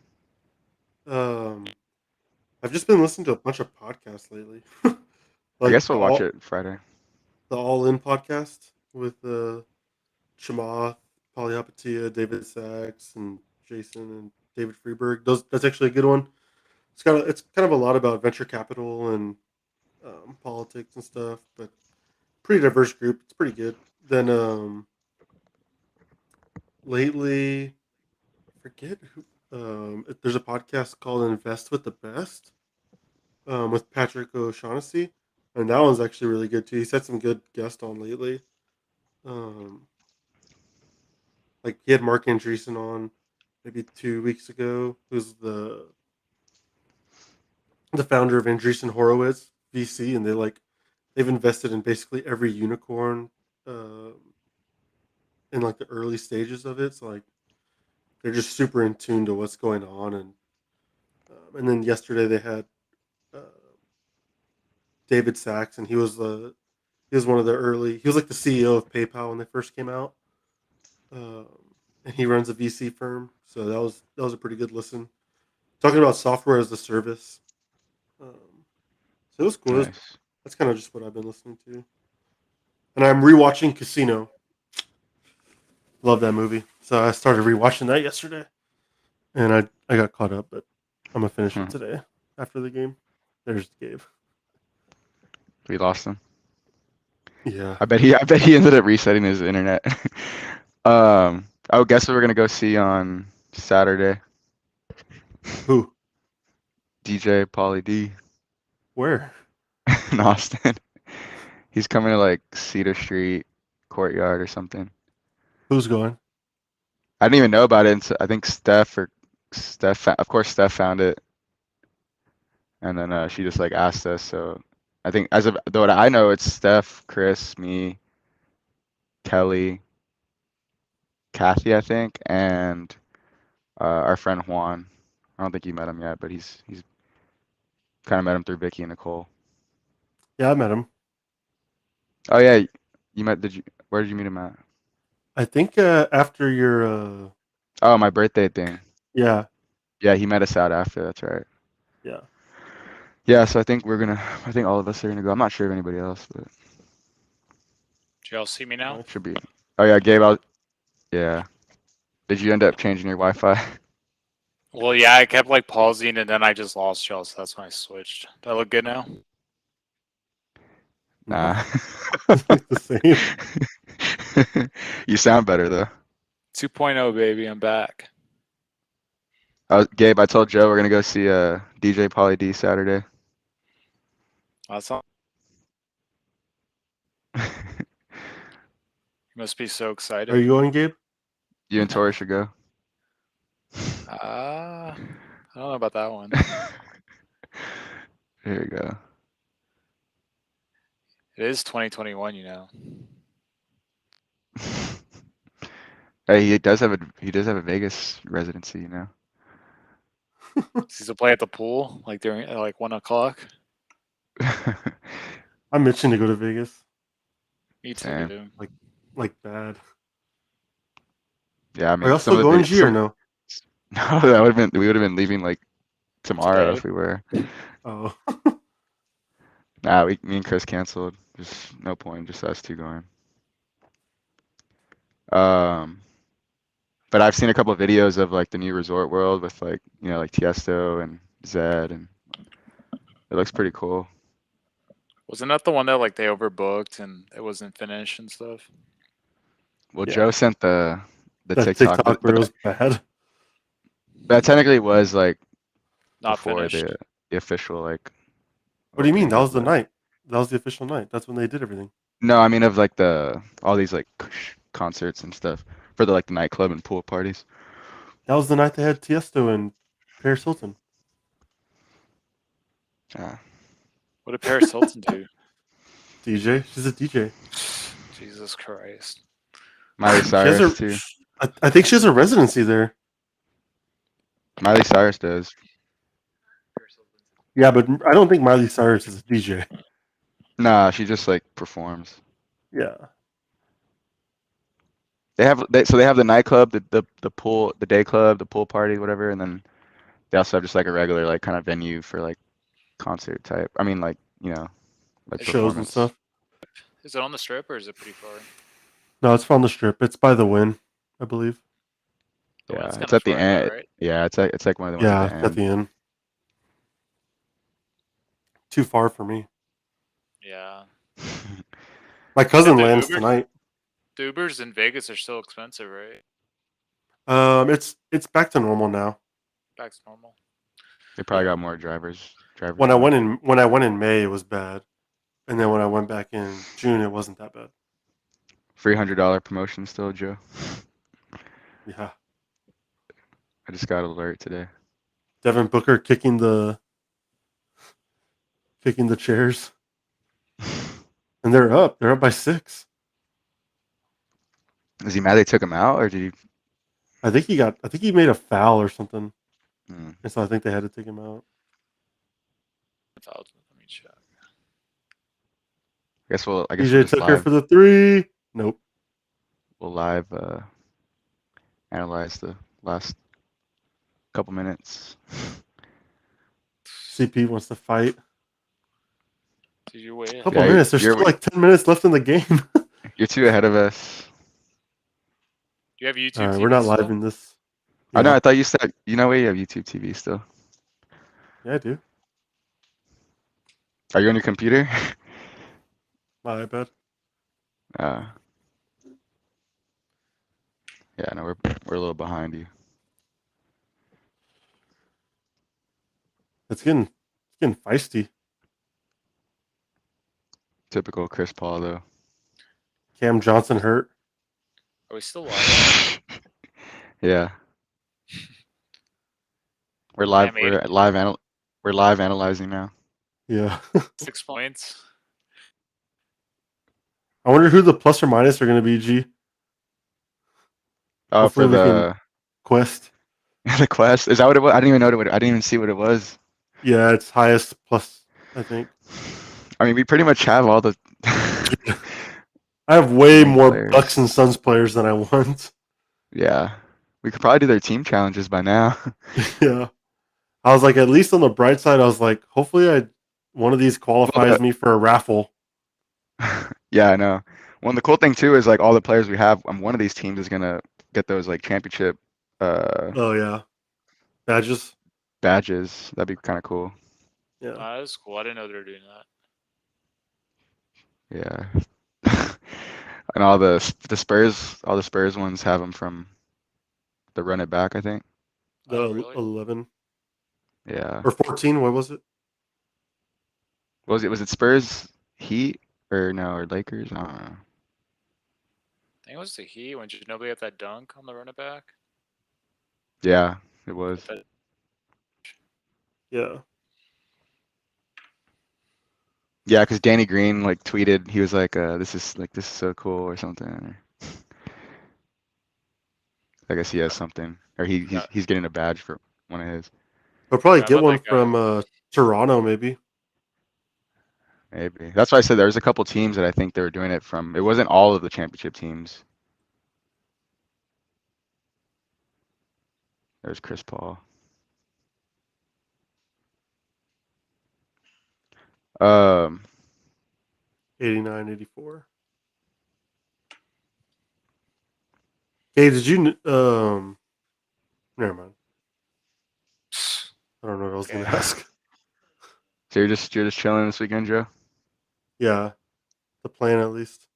I've just been listening to a bunch of podcasts lately.
I guess we'll watch
the
it Friday.
All In podcast with Chamath, Polly Apatia, David Sachs, and Jason and David Freeberg. That's actually a good one. It's kind of a lot about venture capital and politics and stuff, but pretty diverse group. It's pretty good. Then lately, I forget who. There's a podcast called Invest with the Best with Patrick O'Shaughnessy, and that one's actually really good too. He's had some good guests on lately. Um, like he had Mark Andreessen on maybe 2 weeks ago, who's the founder of Andreessen Horowitz VC, and they've invested in basically every unicorn in like the early stages of it. So like they're just super in tune to what's going on, and then yesterday they had uh, David Sachs, and he was one of the early. He was like the CEO of PayPal when they first came out, um, and he runs a VC firm. So that was a pretty good listen. Talking about software as a service. So it was cool.
Nice.
That's kind of just what I've been listening to. And I'm rewatching Casino. Love that movie. So I started rewatching that yesterday, and I got caught up, but I'm gonna finish it today after the game. There's Gabe.
We lost him.
Yeah.
I bet he ended up resetting his internet. I would guess what we're gonna go see on Saturday.
Who?
DJ Pauly D
Where?
in Austin. He's coming to like Cedar Street Courtyard or something.
Who's going?
I didn't even know about it until I think Steph, of course Steph found it, and then she just like asked us. So I think as of though I know, it's Steph, Chris, me, Kelly, Kathy, I think, and our friend Juan. I don't think you met him yet, but he's kind of met him through Vicky and Nicole.
Yeah, I met him.
Oh yeah, where did you meet him at?
I think after your
Oh, my birthday thing.
yeah.
Yeah, he met us out after, that's right.
Yeah.
Yeah, so I think all of us are gonna go. I'm not sure of anybody else, but
Do y'all see me now?
should be. Oh yeah, Gabe, yeah. Did you end up changing your Wi-Fi?
Well, yeah, I kept like pausing and then I just lost y'all, so that's when I switched. Do I look good now?
Nah.
Look the same.
You sound better though.
2.0, baby, I'm back.
Gabe, I told Joe we're gonna go see DJ Pauly D Saturday.
That's all. You must be so excited.
Are you going, Gabe?
You and Tori should go.
I don't know about that one.
There you go.
It is 2021, you know.
Hey, he does have a Vegas residency, you know.
Does he play at the pool like during at like 1 o'clock?
I'm itching to go to Vegas.
Me too,
Same.
dude.
Like bad.
Yeah, I
Are
mean,
y'all still going, G, or no?
No, we would have been leaving like tomorrow
Today?
if we were.
Oh.
Nah, me and Chris canceled. Just no point, just us two going. But I've seen a couple of videos of like the new Resort World with like, you know, like Tiesto and Zed, and it looks pretty cool.
Wasn't that the one that like they overbooked and it wasn't finished and stuff?
Well,
Yeah.
Joe sent the
That
TikTok,
TikTok
but
where it was bad.
that technically was like
Not
before
finished.
the official like.
What do you mean?
opening
That
of
was the night. That was the official night. That's when they did everything.
No, I mean of like all these like concerts and stuff for the like the nightclub and pool parties.
That was the night they had Tiesto and Paris Hilton.
What did Paris Hilton do?
DJ. She's a DJ.
Jesus Christ.
Miley
She has
Cyrus too.
I think she has a residency there.
Miley Cyrus does.
Yeah, but I don't think Miley Cyrus is a DJ.
Nah, she just like performs.
Yeah.
They have the nightclub, the pool, the day club, the pool party, whatever, and then they also have just like a regular like kind of venue for like concert type. I mean like, you know, like
Shows and
performance.
stuff.
Is it on the strip or is it pretty far?
No, it's from the strip. It's by the Win, I believe.
The
Yeah,
wind's
it's
kind of
at the
far though,
end.
right?
Yeah, it's like one of the ones
Yeah,
at the
at
end.
the end. Too far for me.
Yeah.
My cousin
the
lands
Ubers?
tonight.
The Ubers in Vegas are still expensive, right?
It's back to normal now.
Back to normal.
They probably
Yeah.
got more drivers
When I
now.
went in May, it was bad, and then when I went back in June, it wasn't that bad.
$300 promotion still, Joe.
Yeah,
I just got an alert today.
Devin Booker kicking the chairs, and they're up. They're up by 6.
Is he mad they took him out, or did he?
I think he made a foul or something,
Hmm.
and so I think they had to take him out.
Let me check.
I guess we'll
DJ
just
Tucker
live.
for the 3. Nope.
We'll live analyze the last couple minutes.
CP wants to fight.
Did you wait?
A couple
Yeah,
minutes. There's still like 10 minutes left in the game.
You're 2 ahead of us.
Do you have YouTube
All right,
TV
we're not
still?
live in this.
I know.
Yeah.
I thought you said. You know, we have YouTube TV still.
Yeah, I do.
Are you on your computer?
My iPad.
uh, yeah, no, we're a little behind you.
It's getting feisty.
Typical Chris Paul though.
Cam Johnson hurt.
Are we still live?
Yeah, we're live.
Damn, 80,
We're live analyzing now.
Yeah.
6 points.
I wonder who the plus or minus are going to be, G.
Oh,
Hopefully
for
we can
the
quest.
the quest. Is that what it was? I didn't even know I didn't even see what it was.
Yeah, it's highest plus, I think.
I mean, we pretty much have all the
I have way
main
more
players.
Bucks and Suns players than I want.
Yeah, we could probably do their team challenges by now.
Yeah. I was like, at least on the bright side, I was like, hopefully one of these qualifies me for a raffle.
Yeah, I know. Well, and the cool thing too is like all the players we have on one of these teams is gonna get those like championship
Oh, yeah. Badges.
badges. That'd be kind of cool.
Yeah.
That is cool. I didn't know they were doing that.
Yeah. And all the Spurs ones have them from the run it back, I think.
The
Oh, really?
11.
Yeah.
Or 14, what was it?
What was it? Was it Spurs, Heat, or no, or Lakers? I don't know.
I think it was the Heat when Ginobili had that dunk on the run it back.
Yeah, it was.
That-
Yeah.
Yeah, because Danny Green like tweeted, he was like, this is so cool" or something. I guess he has something, or
Yeah.
he's getting a badge for one of his.
I'll probably
Yeah,
get
about
one
that guy.
from Toronto, maybe.
Maybe. That's why I said there was a couple teams that I think they were doing it from. It wasn't all of the championship teams. There's Chris Paul.
89, 84. Hey, did you never mind. I don't know what I was
Okay.
gonna ask.
So you're just chilling this weekend, Joe?
Yeah. The plan at least.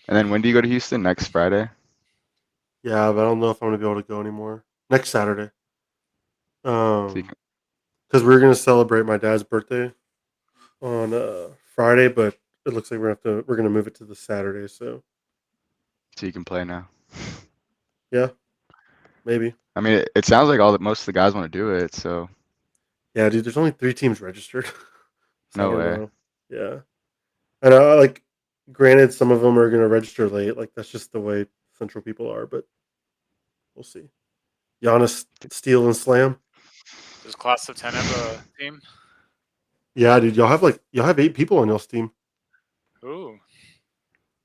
And then when do you go to Houston? Next Friday?
Yeah, but I don't know if I'm gonna be able to go anymore. Next Saturday.
So you can,
Because we were gonna celebrate my dad's birthday on Friday, but it looks like we're gonna move it to the Saturday. So
play now.
yeah, maybe.
I mean, it sounds like most of the guys want to do it, so
Yeah, dude. There's only 3 teams registered. So
no
I don't
way.
know. Yeah, and like, granted, some of them are gonna register late. Like that's just the way Central people are. But we'll see. Giannis, steal and slam.
Does Class of 10 have a team?
Yeah, dude. Y'all have 8 people on y'all's team.
Ooh.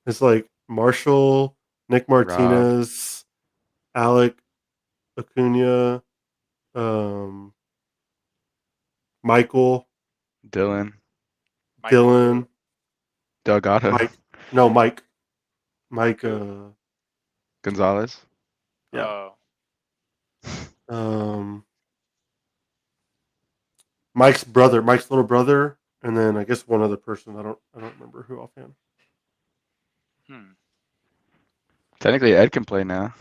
It's like Marshall, Nick
Rob.
Martinez, Alec Acuna, Michael,
Dylan,
Michael
Dylan,
Delgado.
Mike. No, Mike. Mike.
Who?
Gonzalez.
Yeah.
Oh,
Mike's little brother, and then I guess one other person. I don't remember who offhand.
hmm.
Technically, Ed can play now.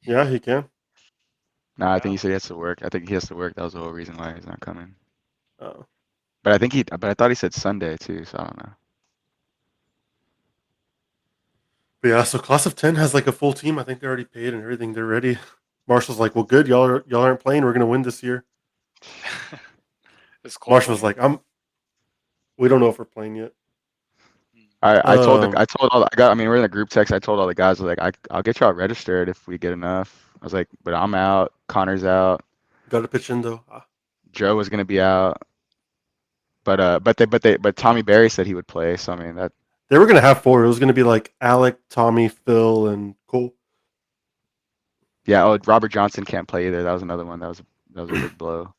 Yeah, he can.
Nah, I think
Yeah.
he said he has to work. I think he has to work. That was the whole reason why he's not coming.
Oh.
But I thought he said Sunday too, so I don't know.
But yeah, so class of 10 has like a full team. I think they're already paid and everything. They're ready. Marshall's like, well, good. Y'all aren't playing. We're gonna win this year.
Is Cole
Marshall's
playing?
like, we don't know if we're playing yet.
I told
Um,
I mean, we're in a group text. I told all the guys, like, I'll get y'all registered if we get enough. I was like, but I'm out. Connor's out.
got to pitch in though.
Joe was gonna be out. But Tommy Barry said he would play. So I mean that.
They were gonna have 4. It was gonna be like Alec, Tommy, Phil, and Cole.
Yeah. Oh, Robert Johnson can't play either. That was another one. That was a big blow.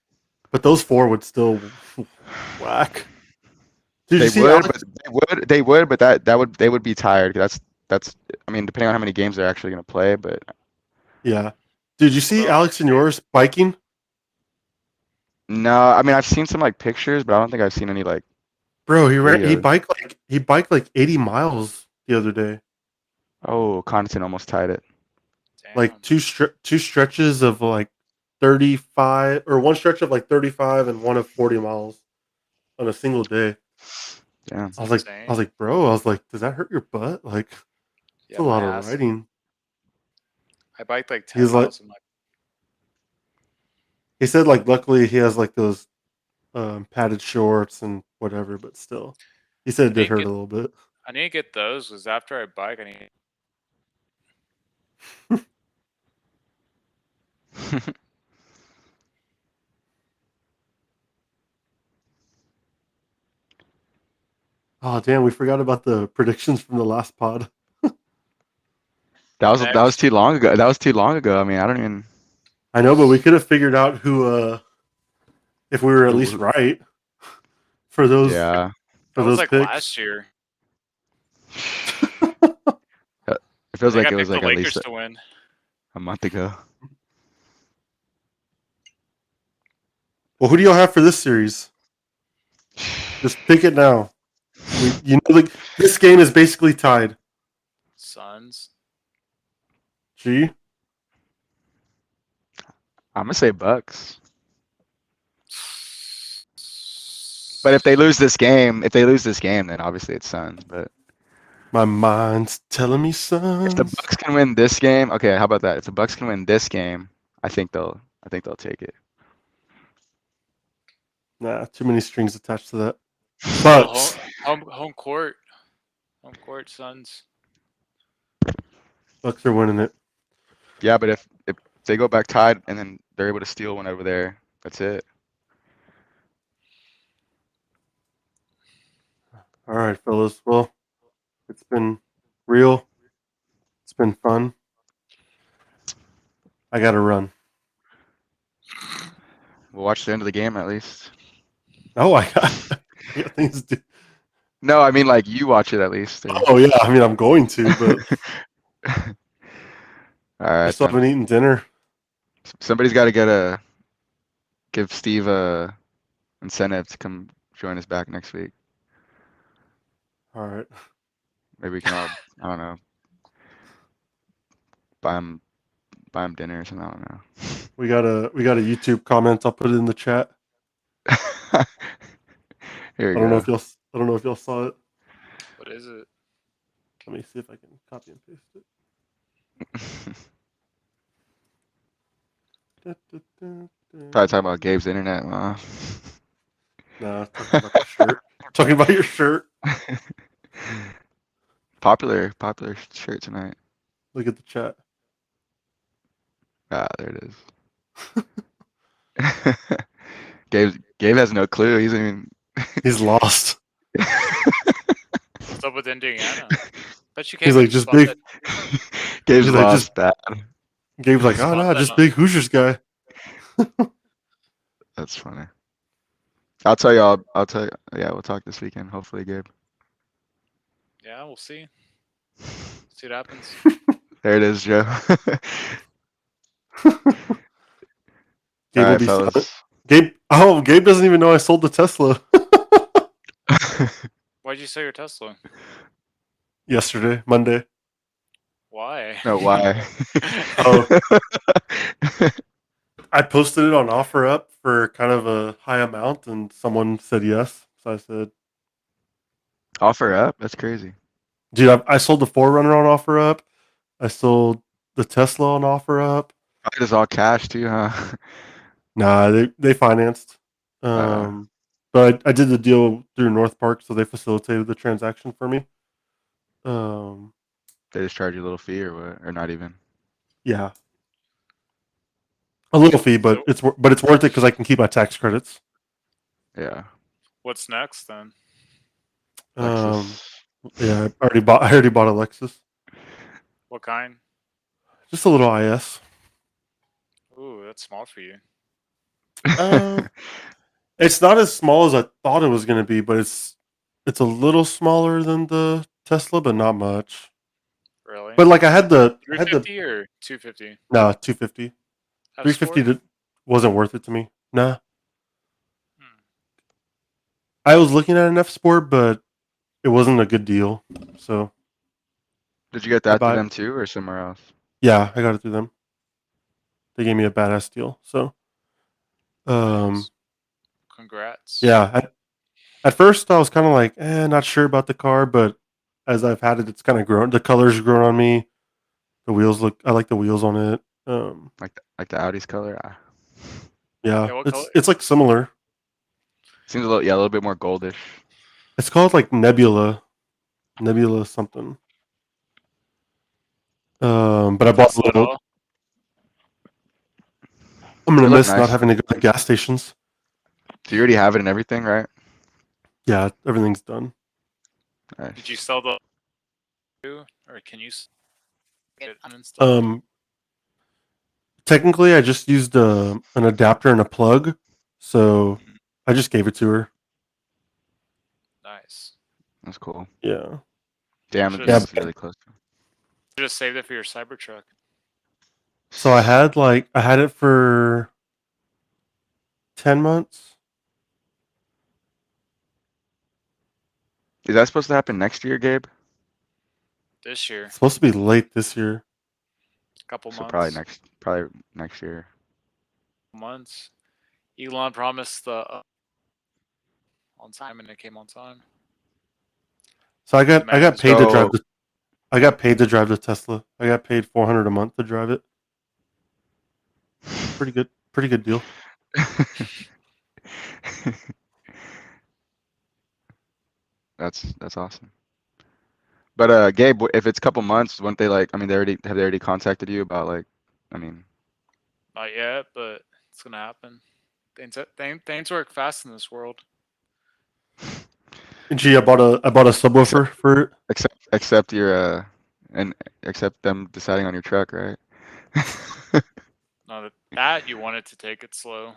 But those 4 would still whack. Did you
They
see
would,
Alex?
but they would be tired. That's. I mean, depending on how many games they're actually gonna play, but
Yeah. Did you see
Bro,
Alex and yours biking?
no. I mean, I've seen some like pictures, but I don't think I've seen any like
Bro,
videos.
he biked like 80 miles the other day.
Oh, Connaughton almost tied it.
Like
damn.
two stretches of like 35, or one stretch of like 35 and one of 40 miles on a single day.
Damn.
That's insane.
Bro, I was like, does that hurt your butt? Like, it's
Yeah,
a
my
lot of
ass.
riding.
I biked like 10
He's like,
miles. I'm like,
he said like, luckily he has like those padded shorts and whatever, but still, he said
I
it did
need to
hurt
get
a little bit.
I need to get those because after I bike, I need.
Oh damn, we forgot about the predictions from the last pod.
That was
Next,
too long ago. That was too long ago. I mean, I don't even.
I know, but we could have figured out who, if we were at least
Who,
right for those
yeah.
that was like
picks.
last year.
It
I
feels
think
like
I
it was
picked the
like at
Lakers
least
to win.
a month ago.
Well, who do y'all have for this series? Just pick it now. Like, this game is basically tied.
Suns.
G.
I'm gonna say Bucks. But if they lose this game, then obviously it's Suns. But
My mind's telling me
if the
Suns.
Bucks can win this game, okay, how about that? If the Bucks can win this game, I think they'll take it.
Nah, too many strings attached to that.
Well,
Bucks.
home court Suns.
Bucks are winning it.
Yeah, but if they go back tied and then they're able to steal one over there, that's it.
All right, fellas. Well, it's been real. It's been fun. I got to run.
We'll watch the end of the game at least.
Oh, I got things to do.
No, I mean like you watch it at least.
Oh, yeah. I mean, I'm going to, but
All
I
right
still
then.
haven't eaten dinner.
Somebody's got to give Steve a incentive to come join us back next week.
All right.
Maybe we can all, I don't know, buy him dinner or something. I don't know.
We got a YouTube comment. I'll put it in the chat.
Here
I
we
don't know
go.
if y'all saw it.
What is it?
Let me see if I can copy and paste it.
Probably talking about Gabe's internet.
Nah, talking about your shirt. Talking about your shirt.
Popular shirt tonight.
Look at the chat.
Ah, there it is. Gabe has no clue. He's even.
He's lost.
What's up with Indiana? Bet you
He's
can't
like,
even
just
spot
big.
that.
Gabe's
He's like,
lost bad.
Gabe's like, oh
Spot
no,
that
just
on-
big Hoosiers guy.
That's funny. I'll tell you. Yeah, we'll talk this weekend. Hopefully, Gabe.
Yeah, we'll see. See what happens.
There it is, Joe.
Gabe will
Alright,
be
fellas.
Gabe doesn't even know I sold the Tesla
Why'd you sell your Tesla?
yesterday, Monday.
Why?
No, why?
Oh. I posted it on OfferUp for kind of a high amount, and someone said yes. So I said,
Offer up? That's crazy.
dude, I sold the 4Runner on OfferUp. I sold the Tesla on OfferUp.
Probably just all cash too, huh?
Nah, they financed.
Uh.
But I did the deal through North Park, so they facilitated the transaction for me.
They just charge you a little fee or what? Or not even?
Yeah, a little fee, but
So
it's worth it because I can keep my tax credits.
Yeah.
what's next then?
Um,
Lexus.
yeah, I already bought a Lexus,
What kind?
just a little IS.
Ooh, that's small for you.
It's not as small as I thought it was going to be, but it's a little smaller than the Tesla, but not much.
Really?
But like I had the
350 or 250?
no 250,
F
350
Sport?
wasn't worth it to me. Nah,
Hmm.
I was looking at an F Sport, but it wasn't a good deal. So
Did you get
I
that through
buy
them too or somewhere else?
yeah, I got it through them. They gave me a badass deal. So
Nice. Congrats.
yeah, at first I was kind of like not sure about the car, but as I've had it, it's kind of grown. The colors grown on me. The wheels I like the wheels on it.
Like the Audi's color? Ah.
Yeah,
Yeah, what color?
it's like similar.
Seems a little bit more goldish.
It's called like Nebula something. But I bought a
Tesla at
little.
all?
I'm gonna
They look
miss not
nice.
having to go to gas stations.
So you already have it and everything, right?
Yeah, everything's done.
Nice.
Did you sell the or can you get
Get
uninstalled?
Technically, I just used an adapter and a plug, so
Mhm.
I just gave it to her.
Nice.
That's cool.
Yeah,
Damn, the
Should
yeah.
distance is really close.
just saved it for your Cybertruck.
So I had it for 10 months.
Is that supposed to happen next year, Gabe?
This year,
It's supposed to be late this year.
couple
So
months.
probably next year.
Months. Elon promised the on time, and it came on time.
So I got paid to drive
So
the I got paid to drive the Tesla. I got paid $400 a month to drive it. Pretty good deal.
That's awesome. But Gabe, if it's a couple months, wouldn't they like? I mean, they already contacted you about like? I mean,
Not yet, but it's gonna happen. Things work fast in this world.
Gee, I bought a subwoofer for it.
except your and except them deciding on your truck, right?
Not that you want it to take it slow.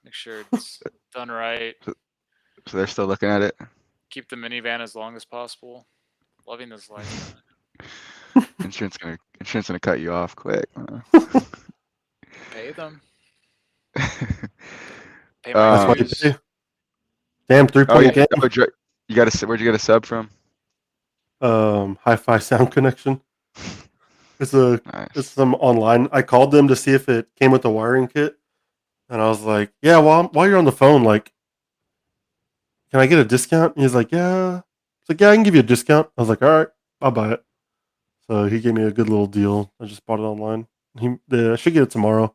Make sure it's done right.
So they're still looking at it.
Keep the minivan as long as possible. Loving this life,
Insurance gonna cut you off quick.
Pay them. Pay my
That's why you
Um.
dues.
pay. Damn,
Oh yeah.
3-point game.
You got a. Where'd you get a sub from?
Hi-fi sound connection. It's
Nice.
some online. I called them to see if it came with the wiring kit, and I was like, "Yeah, while you're on the phone, like, can I get a discount?" And he's like, "Yeah." It's like, "Yeah, I can give you a discount." I was like, "All right, I'll buy it." So he gave me a good little deal. I just bought it online. I should get it tomorrow.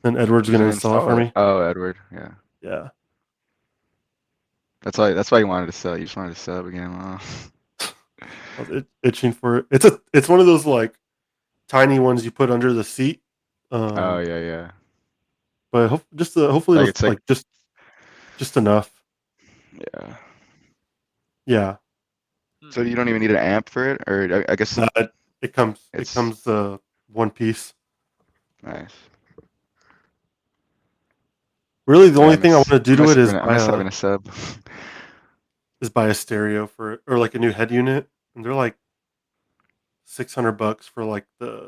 Then Edward's
Who's
gonna
gonna
install it
install
for
it?
me.
Oh, Edward. Yeah.
Yeah.
That's why you wanted to sell. You just wanted to sub again. Wow.
I was itching for it. It's one of those like tiny ones you put under the seat.
Oh
Um,
yeah, yeah.
but hopefully
Like
it'll
it's like
like just enough.
yeah.
Yeah.
So you don't even need an amp for it, or I guess
It comes
it's
one piece.
nice.
Really, the
Yeah,
only thing I want to do to it
I miss having a sub.
is buy a stereo for it or like a new head unit, and they're like $600 for like they're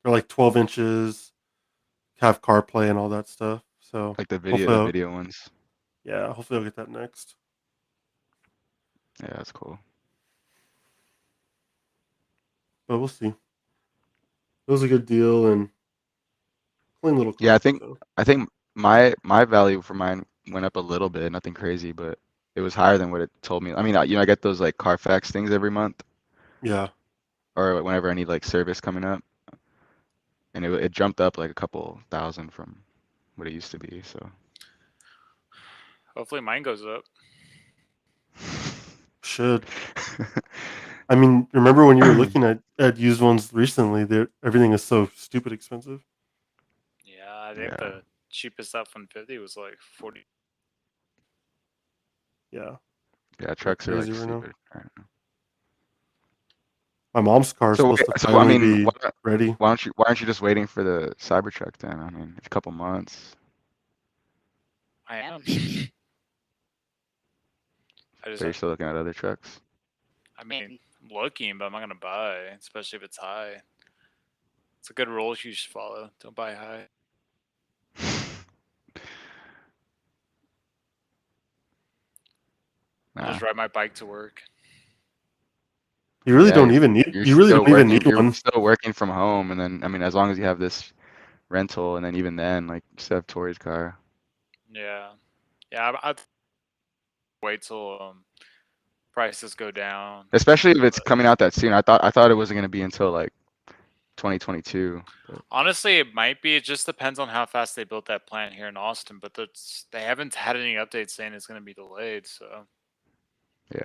like 12 inches, have CarPlay and all that stuff. So
Like the
hopefully,
video ones.
yeah, hopefully I'll get that next.
Yeah, that's cool.
But we'll see. It was a good deal and clean little car.
Yeah, I
So.
think my value for mine went up a little bit, nothing crazy, but it was higher than what it told me. I mean, I get those like Carfax things every month
Yeah.
or whenever I need like service coming up, and it jumped up like a couple thousand from what it used to be. So
Hopefully mine goes up.
Should. I mean, remember when you were looking at used ones recently? Everything is so stupid expensive.
Yeah, I think
Yeah.
the cheapest F-150 was like 40.
Yeah.
Yeah, trucks are like
Crazy right now.
stupid. Right now.
My mom's car is
So
supposed
wait,
to
so I
finally
mean,
be ready.
why aren't you just waiting for the Cybertruck then? I mean, it's a couple months.
I am.
But you're still looking at other trucks.
I mean, I'm looking, but I'm not gonna buy, especially if it's high. It's a good rule you should follow. Don't buy high. I just
Nah.
ride my bike to work.
You really
Yeah,
don't even need.
You're
You really
still
don't even
working.
need
You're
one.
still working from home, and then I mean, as long as you have this rental, and then even then, like, you still have Tori's car.
Yeah, yeah. I'd wait till prices go down.
Especially if it's coming out that soon. I thought it wasn't gonna be until like 2022. But
Honestly, it might be. It just depends on how fast they built that plant here in Austin. But they haven't had any updates saying it's going to be delayed. So,
yeah.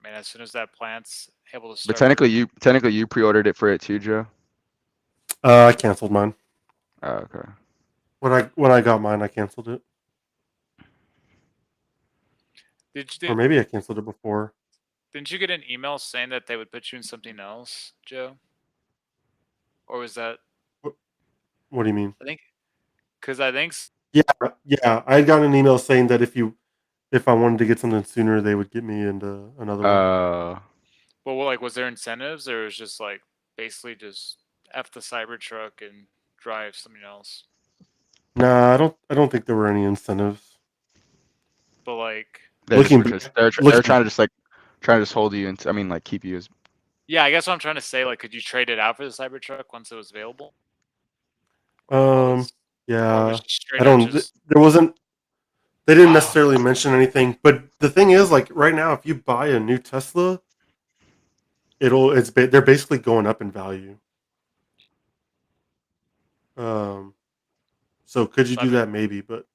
I mean, as soon as that plant's able to
But
start working,
technically you pre-ordered it for it too, Joe.
I canceled mine.
Oh, okay.
When I got mine, I canceled it. Or maybe I canceled it before.
didn't you get an email saying that they would put you in something else, Joe? Or was that?
What do you mean?
I think because I think
Yeah. I had gotten an email saying that if I wanted to get something sooner, they would get me into another one.
well, like, was there incentives, or was just like basically just f the Cybertruck and drive something else?
Nah, I don't think there were any incentives.
But like,
They just
Looking
were just
back,
they're trying to just hold you and I mean like keep you as
yeah, I guess what I'm trying to say, like, could you trade it out for the Cybertruck once it was available? Or was
yeah.
it straight
I
up
don't.
just
There wasn't. They didn't necessarily mention anything, but the thing is, like right now, if you buy a new Tesla, they're basically going up in value. So could you
So, I
do
mean,
that? Maybe, but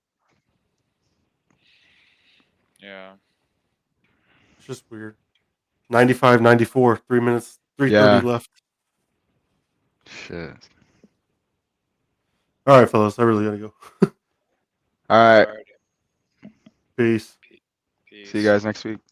yeah.
it's just weird. 95, 94, 3 minutes, 3:30
yeah.
left.
Shit.
All right, fellas, I really gotta go.
All right.
Alright,
Peace.
peace.
See you guys next week.